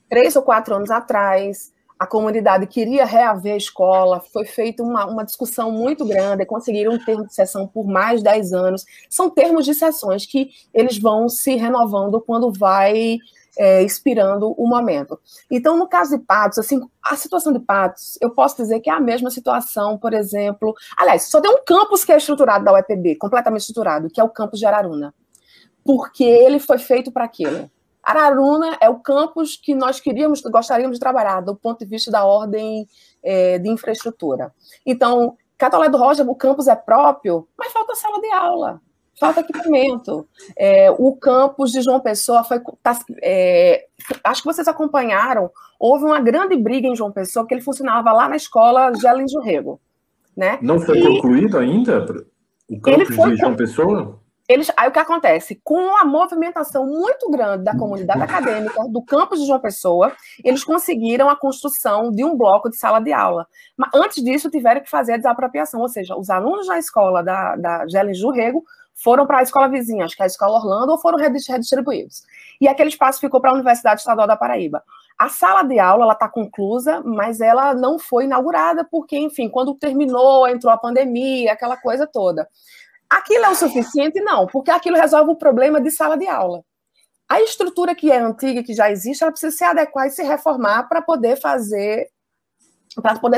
3 ou 4 anos atrás, a comunidade queria reaver a escola, foi feita uma discussão muito grande, conseguiram um termo de sessão por mais de 10 anos. São termos de sessões que eles vão se renovando quando vai expirando o momento. Então, no caso de Patos, assim, a situação de Patos, eu posso dizer que é a mesma situação, por exemplo... Aliás, só tem um campus que é estruturado da UEPB, completamente estruturado, que é o campus de Araruna, porque ele foi feito para aquilo. Araruna é o campus que nós gostaríamos de trabalhar do ponto de vista da ordem de infraestrutura. Então, Catolé do Rocha, o campus é próprio, mas falta sala de aula, falta equipamento. O campus de João Pessoa acho que vocês acompanharam, houve uma grande briga em João Pessoa, porque ele funcionava lá na escola Gelen Jurrego. Né? Não foi concluído ainda o campus de João Pessoa? Aí o que acontece? Com a movimentação muito grande da comunidade acadêmica, do campus de João Pessoa, eles conseguiram a construção de um bloco de sala de aula. Mas antes disso, tiveram que fazer a desapropriação, ou seja, os alunos da escola da Gelen Jurrego foram para a escola vizinha, acho que é a escola Orlando, ou foram redistribuídos. E aquele espaço ficou para a Universidade Estadual da Paraíba. A sala de aula está conclusa, mas ela não foi inaugurada, porque, enfim, quando terminou, entrou a pandemia, aquela coisa toda. Aquilo é o suficiente? Não, porque aquilo resolve o problema de sala de aula. A estrutura que é antiga, que já existe, ela precisa se adequar e se reformar para poder se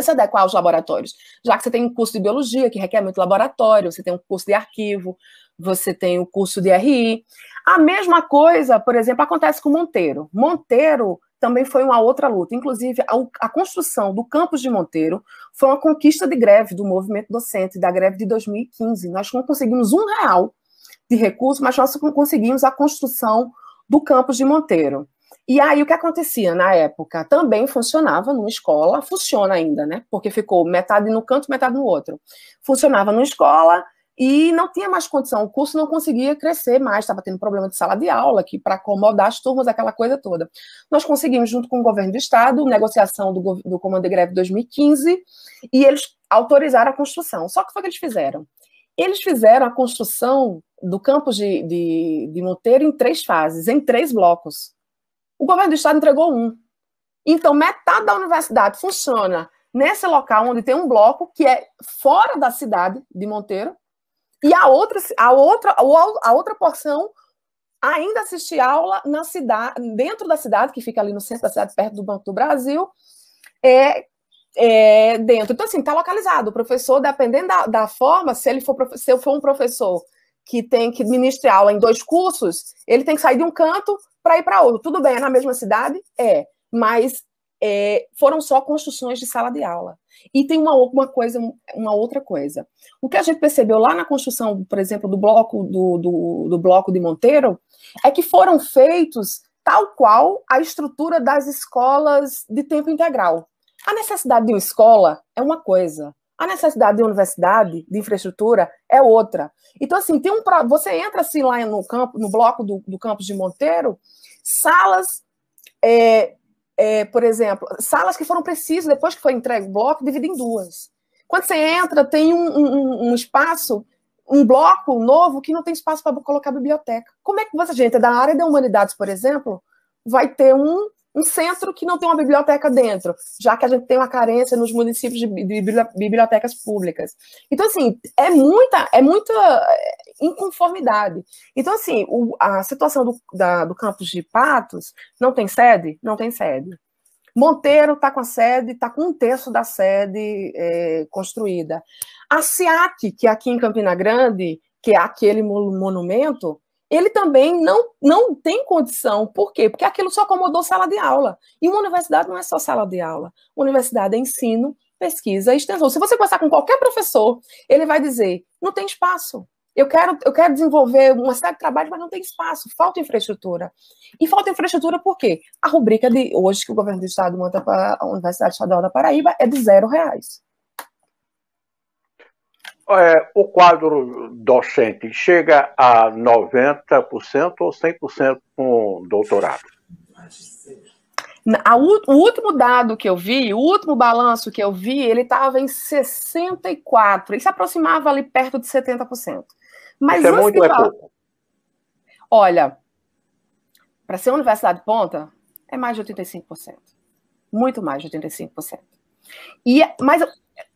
adequar aos laboratórios. Já que você tem um curso de biologia, que requer muito laboratório, você tem um curso de arquivo, você tem o curso de RI. A mesma coisa, por exemplo, acontece com Monteiro. Monteiro também foi uma outra luta. Inclusive, a construção do campus de Monteiro foi uma conquista de greve do movimento docente, da greve de 2015. Nós não conseguimos R$1 de recurso, mas nós conseguimos a construção do campus de Monteiro. E aí, o que acontecia na época? Também funcionava numa escola, funciona ainda, né? Porque ficou metade no canto, metade no outro. Funcionava numa escola e não tinha mais condição, o curso não conseguia crescer mais, estava tendo problema de sala de aula, que para acomodar as turmas, aquela coisa toda. Nós conseguimos, junto com o governo do estado, negociação do Comando de Greve de 2015, e eles autorizaram a construção. Só que foi o que eles fizeram? Eles fizeram a construção do campus de Monteiro em 3 fases, em 3 blocos. O governo do estado entregou 1. Então, metade da universidade funciona nesse local onde tem um bloco que é fora da cidade de Monteiro, e a outra porção ainda assiste aula na cidade, dentro da cidade, que fica ali no centro da cidade, perto do Banco do Brasil, dentro. Então, assim, está localizado. O professor, dependendo da forma, se eu for um professor que tem que ministrar aula em 2 cursos, ele tem que sair de um canto para ir para outro. Tudo bem, é na mesma cidade? Mas foram só construções de sala de aula. E tem uma outra coisa. O que a gente percebeu lá na construção, por exemplo, do bloco de Monteiro, é que foram feitos tal qual a estrutura das escolas de tempo integral. A necessidade de uma escola é uma coisa, a necessidade de uma universidade, de infraestrutura, é outra. Então, assim, você entra assim lá no bloco do campus de Monteiro, salas, por exemplo, salas que foram precisas, depois que foi entregue o bloco, dividem em duas. Quando você entra, tem um espaço, um bloco novo que não tem espaço para colocar biblioteca. Como é que você, gente, da área de humanidades, por exemplo, vai ter um centro que não tem uma biblioteca dentro, já que a gente tem uma carência nos municípios de bibliotecas públicas. Então, assim, é muita inconformidade. Então, assim, a situação do campus de Patos não tem sede? Não tem sede. Monteiro está com a sede, está com 1/3 da sede construída. A SEAC, que é aqui em Campina Grande, que é aquele monumento, ele também não tem condição. Por quê? Porque aquilo só acomodou sala de aula. E uma universidade não é só sala de aula. Uma universidade é ensino, pesquisa e extensão. Se você conversar com qualquer professor, ele vai dizer, não tem espaço. Eu quero desenvolver uma série de trabalhos, mas não tem espaço, falta infraestrutura. E falta infraestrutura por quê? A rubrica de hoje que o governo do estado manda para a Universidade Estadual da Paraíba é de R$0. O quadro docente chega a 90% ou 100% com doutorado? O último dado que eu vi, o último balanço que eu vi, ele estava em 64%, e se aproximava ali perto de 70%. Mas isso é muito ou é pouco? Olha, para ser uma universidade ponta, é mais de 85%. Muito mais de 85%. Mas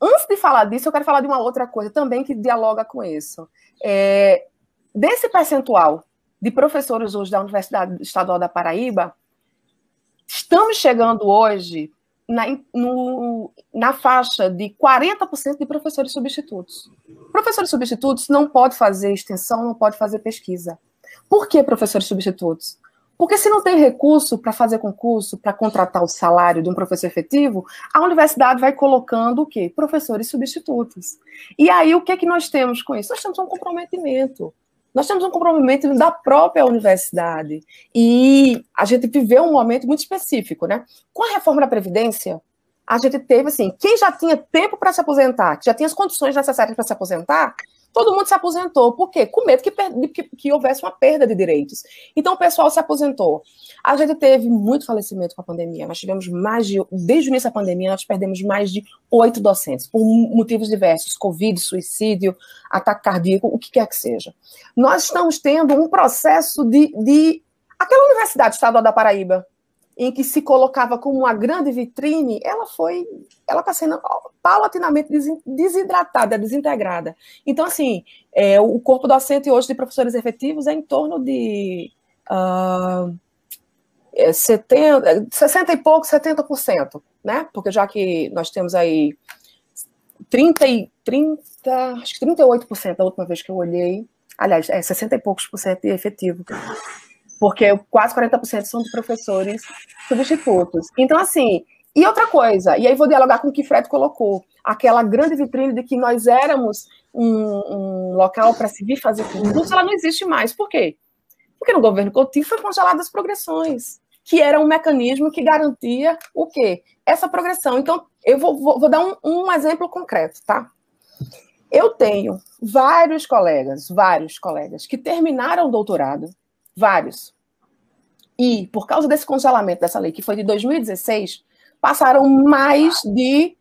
antes de falar disso, eu quero falar de uma outra coisa também que dialoga com isso. Desse percentual de professores hoje da Universidade Estadual da Paraíba, estamos chegando hoje na faixa de 40% de professores substitutos. Professores substitutos não pode fazer extensão, não pode fazer pesquisa. Por que professores substitutos? Porque se não tem recurso para fazer concurso, para contratar o salário de um professor efetivo, a universidade vai colocando o quê? Professores substitutos. E aí, o que é que nós temos com isso? Nós temos um comprometimento. Nós temos um comprometimento da própria universidade. E a gente viveu um momento muito específico, né? Com a reforma da Previdência, a gente teve, assim, quem já tinha tempo para se aposentar, que já tinha as condições necessárias para se aposentar, todo mundo se aposentou. Por quê? Com medo que houvesse uma perda de direitos. Então, o pessoal se aposentou. A gente teve muito falecimento com a pandemia. Nós tivemos desde o início da pandemia, nós perdemos mais de 8 docentes, por motivos diversos, Covid, suicídio, ataque cardíaco, o que quer que seja. Nós estamos tendo um processo aquela Universidade Estadual da Paraíba, em que se colocava como uma grande vitrine, ela está sendo paulatinamente desidratada, desintegrada. Então, assim, o corpo docente hoje de professores efetivos é em torno de 60 e pouco, 70%, né? Porque já que nós temos aí acho que 38% da última vez que eu olhei, aliás, 60 e poucos por cento de efetivo, porque quase 40% são de professores substitutos. Então, assim, e outra coisa, e aí vou dialogar com o que Fred colocou, aquela grande vitrine de que nós éramos um local para se vir fazer concurso, ela não existe mais. Por quê? Porque no governo Coutinho foi congelada as progressões, que era um mecanismo que garantia o quê? Essa progressão. Então, eu vou dar um exemplo concreto, tá? Eu tenho vários colegas que terminaram o doutorado, vários. E, por causa desse congelamento dessa lei, que foi de 2016, passaram mais de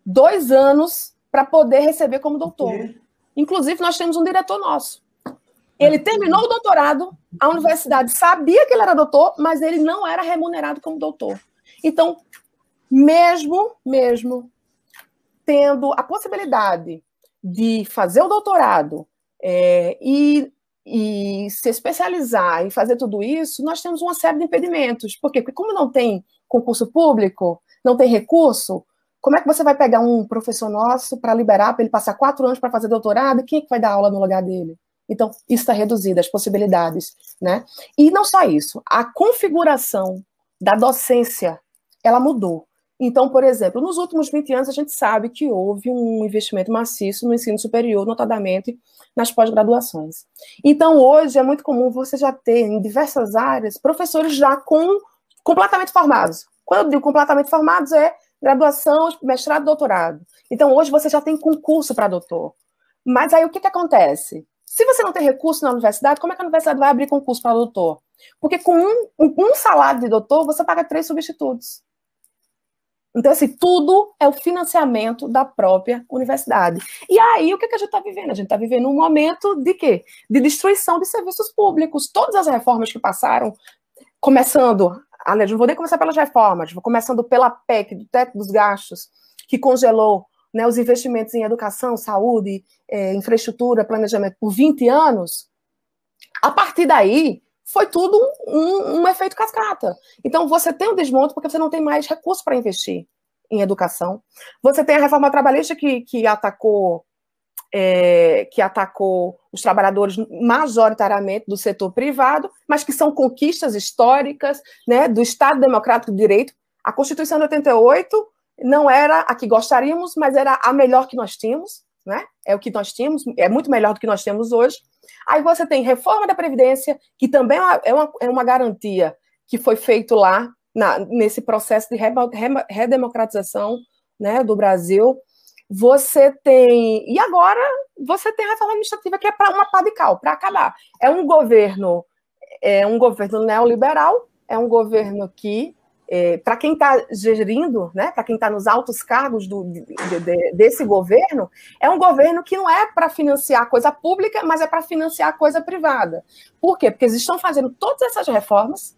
2 anos para poder receber como doutor. Inclusive, nós temos um diretor nosso. Ele terminou o doutorado, a universidade sabia que ele era doutor, mas ele não era remunerado como doutor. Então, mesmo tendo a possibilidade de fazer o doutorado e se especializar e fazer tudo isso, nós temos uma série de impedimentos. Por quê? Porque como não tem concurso público, não tem recurso, como é que você vai pegar um professor nosso para liberar, para ele passar 4 anos para fazer doutorado, e quem é que vai dar aula no lugar dele? Então, isso está reduzido, as possibilidades, né? E não só isso, a configuração da docência, ela mudou. Então, por exemplo, nos últimos 20 anos, a gente sabe que houve um investimento maciço no ensino superior, notadamente nas pós-graduações. Então, hoje, é muito comum você já ter, em diversas áreas, professores já completamente formados. Quando eu digo completamente formados, é graduação, mestrado, doutorado. Então, hoje, você já tem concurso para doutor. Mas aí, o que acontece? Se você não tem recurso na universidade, como é que a universidade vai abrir concurso para doutor? Porque com um salário de doutor, você paga 3 substitutos. Então, assim, tudo é o financiamento da própria universidade. E aí, o que a gente está vivendo? A gente está vivendo um momento de quê? De destruição de serviços públicos. Todas as reformas que passaram, começando, aliás, não vou nem começar pelas reformas, vou começando pela PEC, do teto dos gastos, que congelou, né, os investimentos em educação, saúde, infraestrutura, planejamento por 20 anos. A partir daí, foi tudo um efeito cascata. Então, você tem um desmonte porque você não tem mais recurso para investir em educação. Você tem a reforma trabalhista que atacou os trabalhadores majoritariamente do setor privado, mas que são conquistas históricas, né, do Estado Democrático de Direito. A Constituição de 88 não era a que gostaríamos, mas era a melhor que nós tínhamos, né? É o que nós tínhamos, é muito melhor do que nós temos hoje. Aí você tem reforma da Previdência, que também é uma garantia que foi feito lá nesse processo de redemocratização, né, do Brasil. Você tem... E agora você tem a reforma administrativa, que é para uma pá de cal, para acabar. É um governo neoliberal, é um governo que, para quem está gerindo, né, para quem está nos altos cargos desse governo, é um governo que não é para financiar coisa pública, mas é para financiar coisa privada. Por quê? Porque eles estão fazendo todas essas reformas,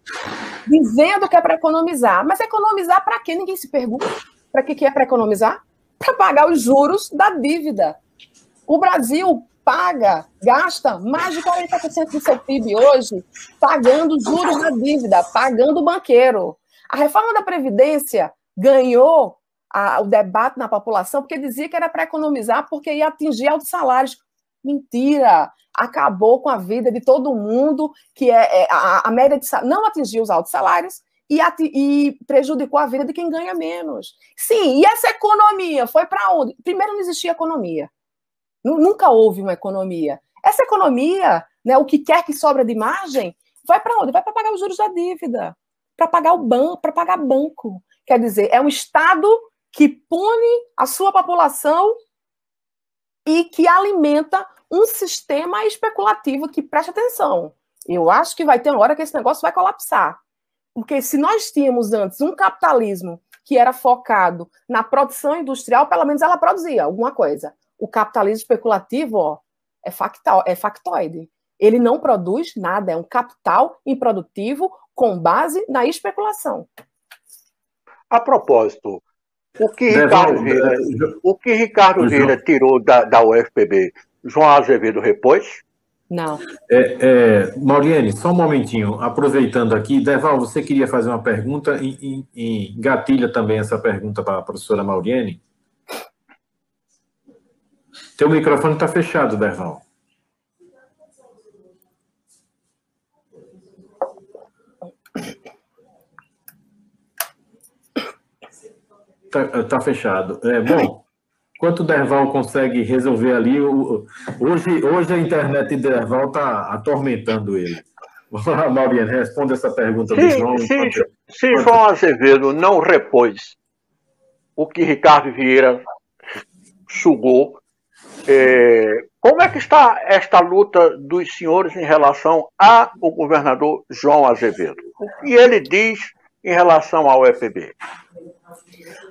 dizendo que é para economizar. Mas economizar para quê? Ninguém se pergunta. Para que é para economizar? Para pagar os juros da dívida. O Brasil gasta mais de 40% do seu PIB hoje pagando os juros da dívida, pagando o banqueiro. A reforma da Previdência ganhou o debate na população porque dizia que era para economizar porque ia atingir altos salários. Mentira! Acabou com a vida de todo mundo, que a média de salário, não atingiu os altos salários e prejudicou a vida de quem ganha menos. Sim, e essa economia foi para onde? Primeiro, não existia economia. Nunca houve uma economia. Essa economia, né, o que quer que sobra de margem, vai para onde? Vai para pagar os juros da dívida, para pagar para pagar banco. Quer dizer, é um Estado que pune a sua população e que alimenta um sistema especulativo que, preste atenção, eu acho que vai ter uma hora que esse negócio vai colapsar. Porque se nós tínhamos antes um capitalismo que era focado na produção industrial, pelo menos ela produzia alguma coisa. O capitalismo especulativo, é factoide. Ele não produz nada, é um capital improdutivo com base na especulação. A propósito, o que Ricardo Vieira tirou da UFPB, João Azevedo repôs? Não. Mauriene, só um momentinho, aproveitando aqui, Derval, você queria fazer uma pergunta e engatilha também essa pergunta para a professora Mauriene? Teu microfone está fechado, Derval. Tá fechado. Bom, enquanto o Derval consegue resolver ali, hoje a internet de Derval está atormentando ele. Mauriane, responde essa pergunta do João. Se João Azevedo não repôs o que Ricardo Vieira sugou, como é que está esta luta dos senhores em relação ao governador João Azevedo? O que ele diz em relação ao UFPB?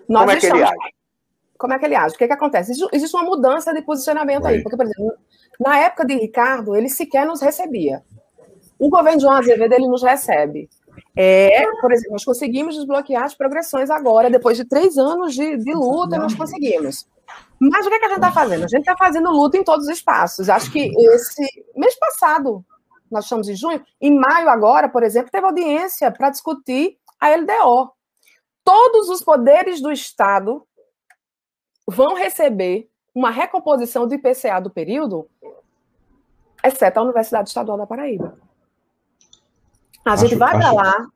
Como é que ele age? Como é que ele age? O que acontece? Existe uma mudança de posicionamento aí. Porque, por exemplo, na época de Ricardo, ele sequer nos recebia. O governo de João Azevedo, ele nos recebe. Por exemplo, nós conseguimos desbloquear as progressões agora, depois de 3 anos de luta, nós conseguimos. Mas o que a gente está fazendo? A gente está fazendo luta em todos os espaços. Acho que esse mês passado, nós estamos em junho, em maio agora, por exemplo, teve audiência para discutir a LDO. Todos os poderes do Estado vão receber uma recomposição do IPCA do período, exceto a Universidade Estadual da Paraíba. A gente vai para lá.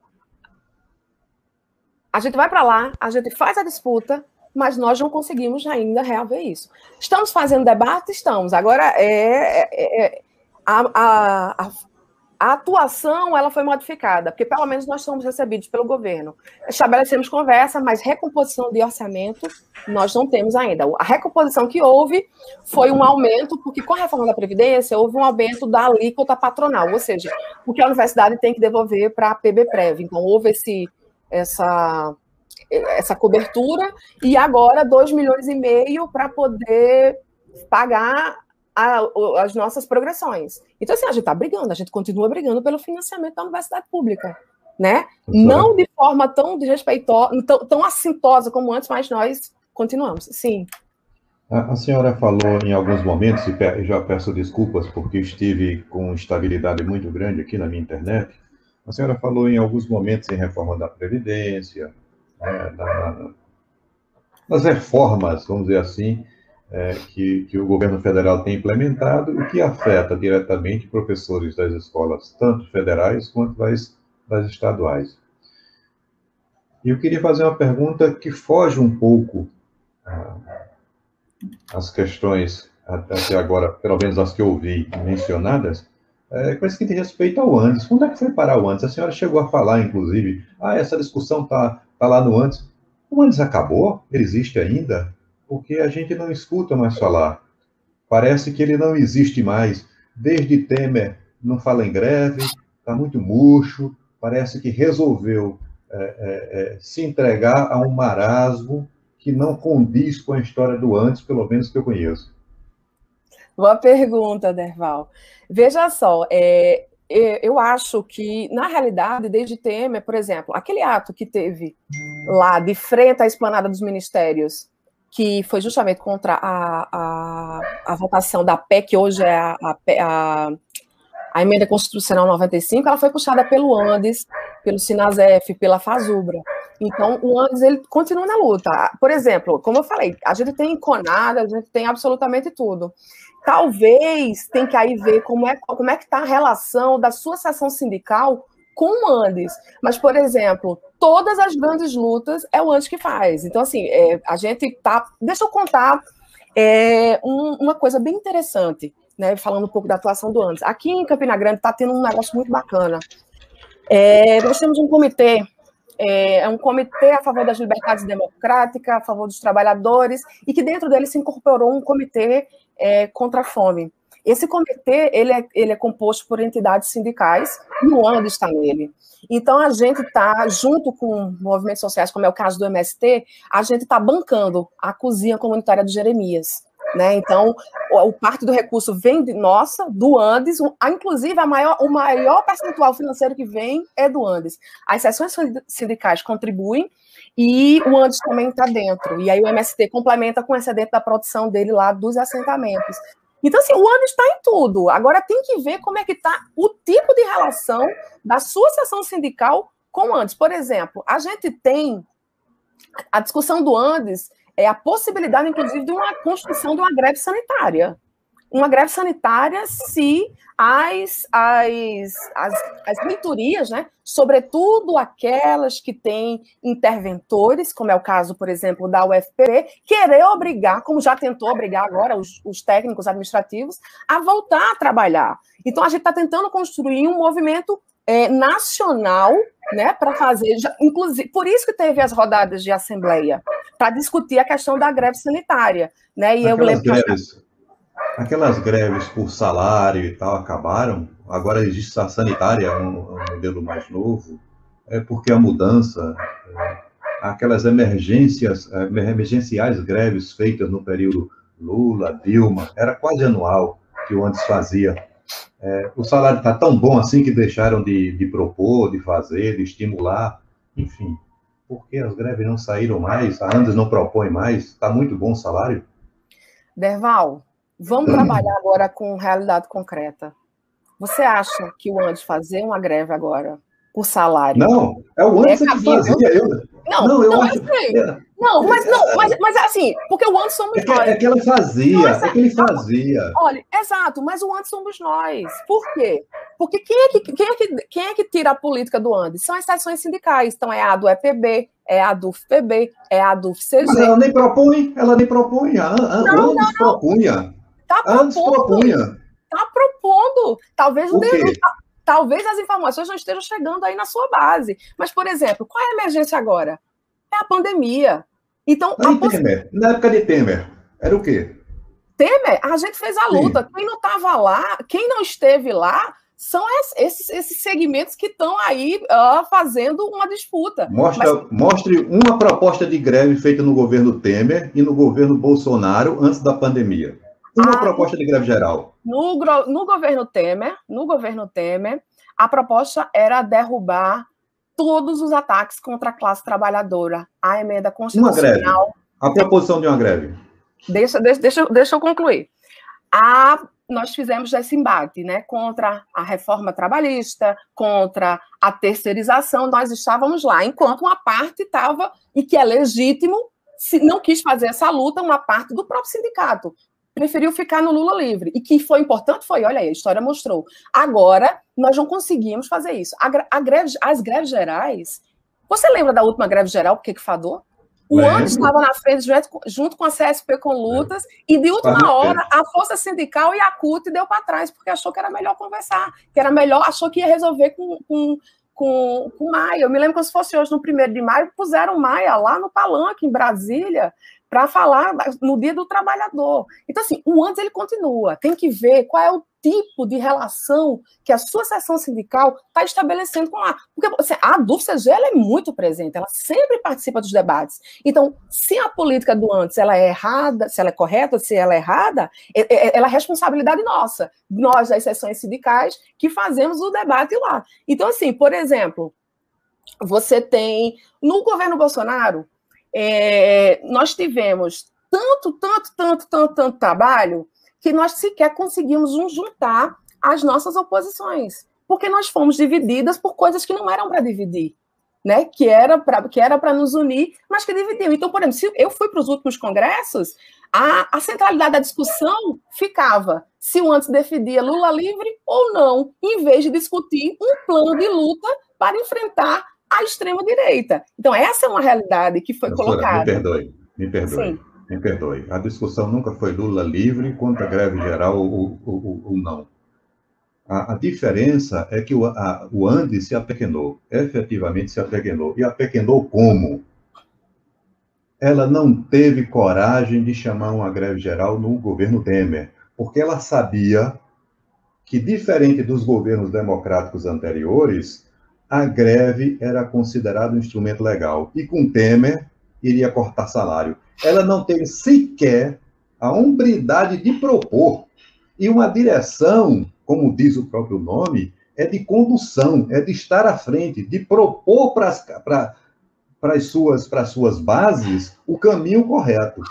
a gente vai para lá, a gente faz a disputa, mas nós não conseguimos ainda reaver isso. Estamos fazendo debate? Estamos. Agora, a atuação ela foi modificada, porque pelo menos nós somos recebidos pelo governo. Estabelecemos conversa, mas recomposição de orçamento nós não temos ainda. A recomposição que houve foi um aumento, porque com a reforma da Previdência houve um aumento da alíquota patronal, ou seja, porque a universidade tem que devolver para a PBPrev. Então, houve essa cobertura, e agora 2,5 milhões para poder pagar as nossas progressões. Então, assim, a gente está brigando, a gente continua brigando pelo financiamento da universidade pública, né? Não de forma tão desrespeitosa, tão assintosa como antes, mas nós continuamos, sim. A senhora falou em alguns momentos, e já peço desculpas porque estive com instabilidade muito grande aqui na minha internet, a senhora falou em alguns momentos em reforma da Previdência, das reformas, vamos dizer assim, que o governo federal tem implementado e que afeta diretamente professores das escolas, tanto federais quanto das estaduais. E eu queria fazer uma pergunta que foge um pouco às questões, até agora, pelo menos as que eu ouvi mencionadas, com esse que tem respeito ao Andes. Quando é que foi parar o Andes? A senhora chegou a falar, inclusive, essa discussão está lá no Andes. O Andes acabou? Ele existe ainda? Porque a gente não escuta mais falar. Parece que ele não existe mais. Desde Temer não fala em greve, está muito murcho, parece que resolveu se entregar a um marasmo que não condiz com a história do Andes, pelo menos que eu conheço. Boa pergunta, Derval. Veja só, eu acho que, na realidade, desde Temer, por exemplo, aquele ato que teve lá de frente à esplanada dos ministérios, que foi justamente contra a votação da PEC, que hoje é a Emenda Constitucional 95, ela foi puxada pelo Andes, pelo Sinasef, pela Fazubra. Então, o Andes, ele continua na luta. Por exemplo, como eu falei, a gente tem Conada, a gente tem absolutamente tudo. Talvez tem que aí ver como é que está a relação da sua seção sindical com o Andes. Mas, por exemplo, todas as grandes lutas é o Andes que faz. Então, assim, a gente tá... Deixa eu contar uma coisa bem interessante, né, falando um pouco da atuação do Andes. Aqui em Campina Grande está tendo um negócio muito bacana. Nós temos um comitê, um comitê a favor das liberdades democráticas, a favor dos trabalhadores, e que dentro dele se incorporou um comitê contra a fome. Esse comitê ele é composto por entidades sindicais, e o Andes está nele. Então, a gente está, junto com movimentos sociais, como é o caso do MST, a gente está bancando a cozinha comunitária do Jeremias. Né? Então, o parte do recurso vem do Andes, inclusive o maior percentual financeiro que vem é do Andes. As seções sindicais contribuem e o Andes também está dentro. E aí o MST complementa com o excedente da produção dele lá dos assentamentos. Então, assim, o Andes está em tudo. Agora tem que ver como é que está o tipo de relação da sua seção sindical com o Andes. Por exemplo, a gente tem a discussão do Andes, a possibilidade, inclusive, de uma construção de uma greve sanitária. Uma greve sanitária se as reitorias, né, sobretudo aquelas que têm interventores, como é o caso, por exemplo, da UFPB, querer obrigar, como já tentou obrigar agora os técnicos administrativos, a voltar a trabalhar. Então, a gente está tentando construir um movimento nacional, né, para fazer, inclusive, por isso que teve as rodadas de assembleia, para discutir a questão da greve sanitária, né? E aquelas greves por salário e tal acabaram. Agora existe a sanitária, um modelo mais novo, porque a mudança, aquelas emergenciais greves feitas no período Lula, Dilma, era quase anual que o Andes fazia. O salário está tão bom assim que deixaram de propor, de fazer, de estimular, enfim. Por que as greves não saíram mais? A Andes não propõe mais? Está muito bom o salário? Derval, vamos trabalhar agora com realidade concreta. Você acha que o Andes fazer uma greve agora por salário? Não, é o Andes que fazia. Não, eu eu acho. sei. Mas assim, porque o antes somos nós. É que ela fazia, é que ele fazia. Olha, exato, mas o antes somos nós. Por quê? Porque quem é que tira a política do antes? São as seções sindicais. Então, é a do EPB, é a do UFPB, é a do UFCG. Mas ela nem propõe. O Andes propunha. Tá propondo. Tá propondo. Talvez as informações não estejam chegando aí na sua base. Mas, por exemplo, qual é a emergência agora? É a pandemia. Então, na época de Temer, era o quê? Temer, a gente fez a luta. Sim. Quem não estava lá, quem não esteve lá, são esses segmentos que estão aí fazendo uma disputa. Mostre uma proposta de greve feita no governo Temer e no governo Bolsonaro antes da pandemia. Uma proposta de greve geral. No governo Temer, a proposta era derrubar todos os ataques contra a classe trabalhadora, a emenda constitucional. Uma greve. A proposição de uma greve. Deixa eu concluir. Nós fizemos esse embate, né, contra a reforma trabalhista, contra a terceirização, nós estávamos lá, enquanto uma parte estava, e que é legítimo, se não quis fazer essa luta, uma parte do próprio sindicato preferiu ficar no Lula livre. E que foi importante foi, olha aí, a história mostrou. Agora, nós não conseguimos fazer isso. As greves gerais, você lembra da última greve geral, porque que fadou? O Andes estava na frente, junto com a CSP com lutas, e de última hora, a Força Sindical e a CUT deu para trás, porque achou que era melhor conversar, que era melhor, achou que ia resolver com Maia. Eu me lembro que se fosse hoje, no 1º de maio, puseram Maia lá no Palanque, em Brasília, para falar no Dia do Trabalhador. Então, assim, o antes ele continua. Tem que ver qual é o tipo de relação que a sua seção sindical está estabelecendo com a... Porque assim, a do UFCG ela é muito presente, ela sempre participa dos debates. Então, se a política do antes ela é errada, se ela é correta, se ela é errada, ela é responsabilidade nossa, nós das seções sindicais, que fazemos o debate lá. Então, assim, por exemplo, você tem... No governo Bolsonaro, nós tivemos tanto trabalho que nós sequer conseguimos juntar as nossas oposições, porque nós fomos divididas por coisas que não eram para dividir, né? Que era para nos unir, mas que dividiam. Então, por exemplo, se eu fui para os últimos congressos, a centralidade da discussão ficava se o antes defendia Lula livre ou não, em vez de discutir um plano de luta para enfrentar a extrema-direita. Então, essa é uma realidade que foi colocada. Me perdoe. A discussão nunca foi Lula livre contra a greve geral ou não. A diferença é que o Andes se apequenou, efetivamente se apequenou. E apequenou como? Ela não teve coragem de chamar uma greve geral no governo Temer, porque ela sabia que, diferente dos governos democráticos anteriores, a greve era considerada um instrumento legal. E com Temer, iria cortar salário. Ela não teve sequer a hombridade de propor. E uma direção, como diz o próprio nome, é de condução, é de estar à frente, de propor para as suas bases o caminho correto.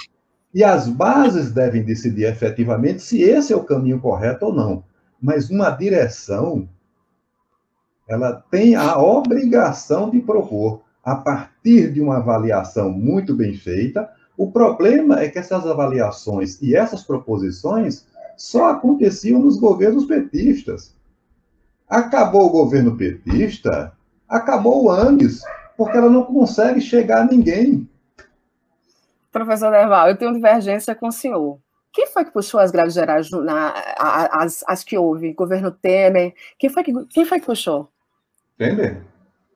E as bases devem decidir efetivamente se esse é o caminho correto ou não. Mas uma direção, ela tem a obrigação de propor, a partir de uma avaliação muito bem feita. O problema é que essas avaliações e essas proposições só aconteciam nos governos petistas. Acabou o governo petista, acabou o Andes, porque ela não consegue chegar a ninguém. Professor Derval, eu tenho divergência com o senhor. Quem foi que puxou as greves gerais, as que houve? Governo Temer? Quem foi que puxou? Temer?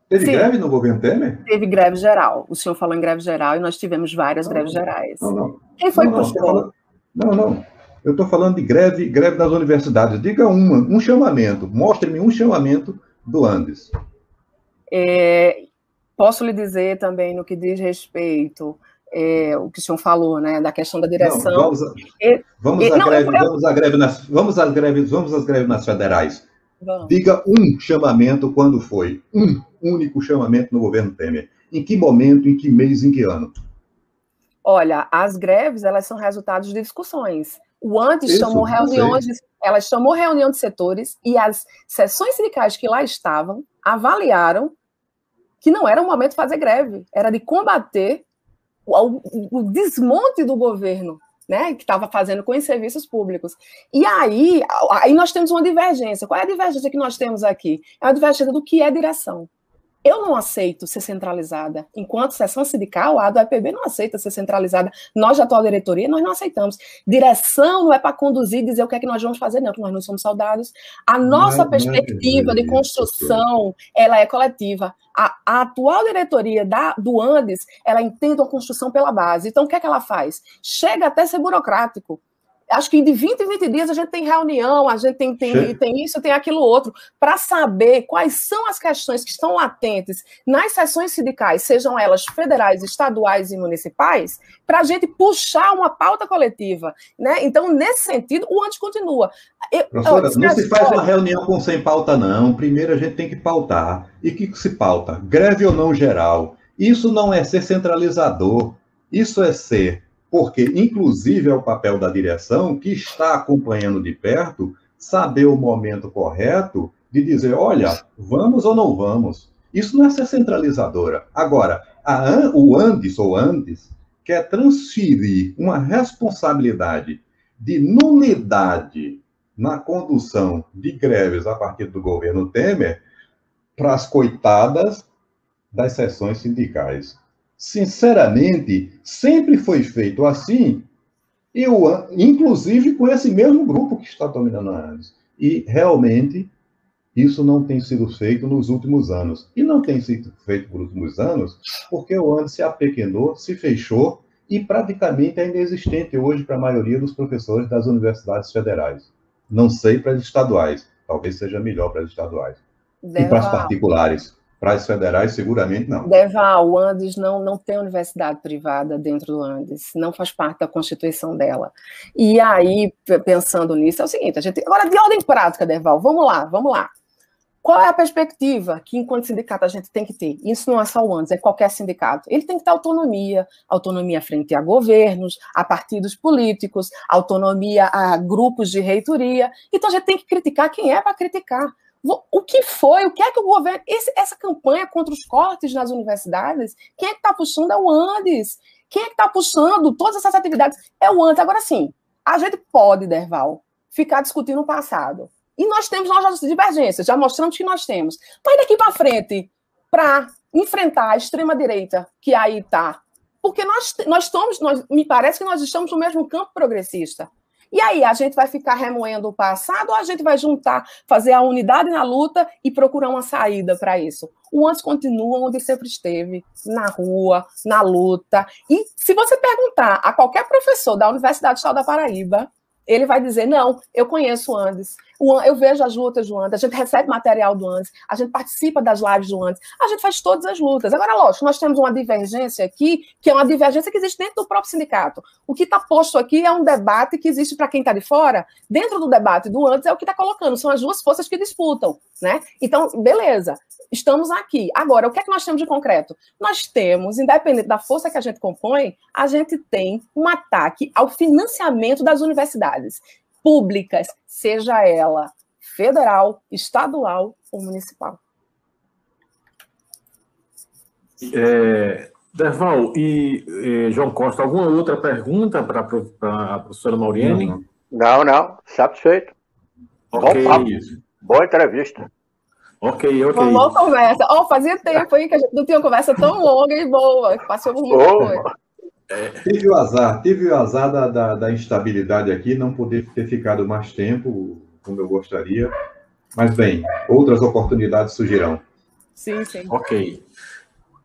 Teve greve no governo Temer? Teve greve geral. O senhor falou em greve geral e nós tivemos várias greves gerais. Quem foi que puxou? Não. Eu estou falando de greve das universidades. Diga um chamamento. Mostre-me um chamamento do Andes. Posso lhe dizer também no que diz respeito o que o senhor falou, né, da questão da direção. Vamos às greves nas federais. Vamos. Diga um chamamento quando foi. Um único chamamento no governo Temer. Em que momento, em que mês, em que ano? Olha, as greves, elas são resultados de discussões. O Andes chamou reuniões, ela chamou reunião de setores e as seções sindicais que lá estavam avaliaram que não era o momento de fazer greve, era de combater o desmonte do governo, né, que estava fazendo com os serviços públicos. E aí nós temos uma divergência. Qual é a divergência que nós temos aqui? É a divergência do que é direção. Eu não aceito ser centralizada. Enquanto seção sindical, a do EPB não aceita ser centralizada. Nós, da atual diretoria, nós não aceitamos. Direção não é para conduzir e dizer o que é que nós vamos fazer, não, que nós não somos soldados. A nossa perspectiva de construção, ela é coletiva. A atual diretoria do Andes, ela entende a construção pela base. Então, o que é que ela faz? Chega até a ser burocrático. Acho que de 20 em 20 dias a gente tem reunião, a gente tem isso, tem aquilo outro, para saber quais são as questões que estão latentes nas sessões sindicais, sejam elas federais, estaduais e municipais, para a gente puxar uma pauta coletiva, né? Então, nesse sentido, o Andes continua. Professora, não se faz uma reunião com sem pauta, não. Primeiro a gente tem que pautar. E o que se pauta? Greve ou não geral. Isso não é ser centralizador. Isso é ser... Porque, inclusive, é o papel da direção que está acompanhando de perto, saber o momento correto de dizer, olha, vamos ou não vamos. Isso não é ser centralizadora. Agora, o Andes quer transferir uma responsabilidade de nulidade na condução de greves a partir do governo Temer para as coitadas das seções sindicais. Sinceramente, sempre foi feito assim, inclusive com esse mesmo grupo que está dominando a Andes. E, realmente, isso não tem sido feito nos últimos anos. E não tem sido feito nos últimos anos porque o Andes se apequenou, se fechou e praticamente é inexistente hoje para a maioria dos professores das universidades federais. Não sei para as estaduais, talvez seja melhor para as estaduais. E para as particulares. Para as federais, seguramente não. Deval, o Andes não tem universidade privada dentro do Andes, não faz parte da constituição dela. E aí, pensando nisso, é o seguinte, agora, de ordem prática, Deval, vamos lá. Qual é a perspectiva que, enquanto sindicato, a gente tem que ter? Isso não é só o Andes, é qualquer sindicato. Ele tem que ter autonomia frente a governos, a partidos políticos, autonomia a grupos de reitoria. Então, a gente tem que criticar quem é para criticar. O que é que o governo... Essa campanha contra os cortes nas universidades, quem é que está puxando é o Andes. Quem é que está puxando todas essas atividades é o Andes. Agora sim, a gente pode, Derval, ficar discutindo o passado. E nós temos nossas divergências, já mostramos que nós temos. Mas daqui para frente, para enfrentar a extrema-direita que aí está, porque me parece que nós estamos no mesmo campo progressista. E aí, a gente vai ficar remoendo o passado ou a gente vai juntar, fazer a unidade na luta e procurar uma saída para isso? O Andes continua onde sempre esteve, na rua, na luta. E se você perguntar a qualquer professor da Universidade Estadual da Paraíba, ele vai dizer, não, eu conheço o Andes, eu vejo as lutas do Andes, a gente recebe material do Andes, a gente participa das lives do Andes, a gente faz todas as lutas. Agora, lógico, nós temos uma divergência aqui, que é uma divergência que existe dentro do próprio sindicato. O que está posto aqui é um debate que existe para quem está de fora. Dentro do debate do Andes é o que está colocando, são as duas forças que disputam, né? Então, beleza, estamos aqui. Agora, o que é que nós temos de concreto? Nós temos, independente da força que a gente compõe, a gente tem um ataque ao financiamento das universidades públicas, seja ela federal, estadual ou municipal. Derval e João Costa, alguma outra pergunta para a professora Mauriene? Não, satisfeito. Ok. Bom papo, boa entrevista. Ok. Uma boa conversa. Fazia tempo aí que a gente não tinha uma conversa tão longa e boa, que passou por muita coisa. Tive o azar da instabilidade aqui, não poder ter ficado mais tempo, como eu gostaria. Mas, bem, outras oportunidades surgirão. Sim. Ok.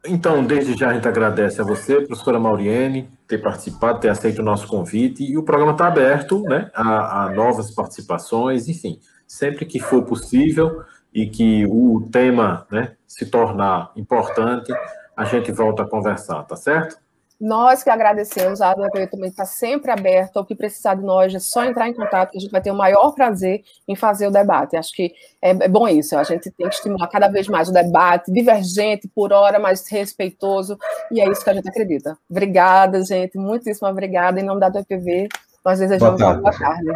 Então, desde já a gente agradece a você, professora Mauriene, ter participado, ter aceito o nosso convite. E o programa está aberto, né, a novas participações, enfim, sempre que for possível e que o tema, né, se tornar importante, a gente volta a conversar, tá certo? Nós que agradecemos, a ADP também está sempre aberta, o que precisar de nós é só entrar em contato, que a gente vai ter o maior prazer em fazer o debate. Acho que é bom isso, a gente tem que estimular cada vez mais o debate, divergente, por hora, mas respeitoso, e é isso que a gente acredita. Obrigada, gente, muitíssimo obrigada. Em nome da ADPV, nós desejamos uma boa tarde.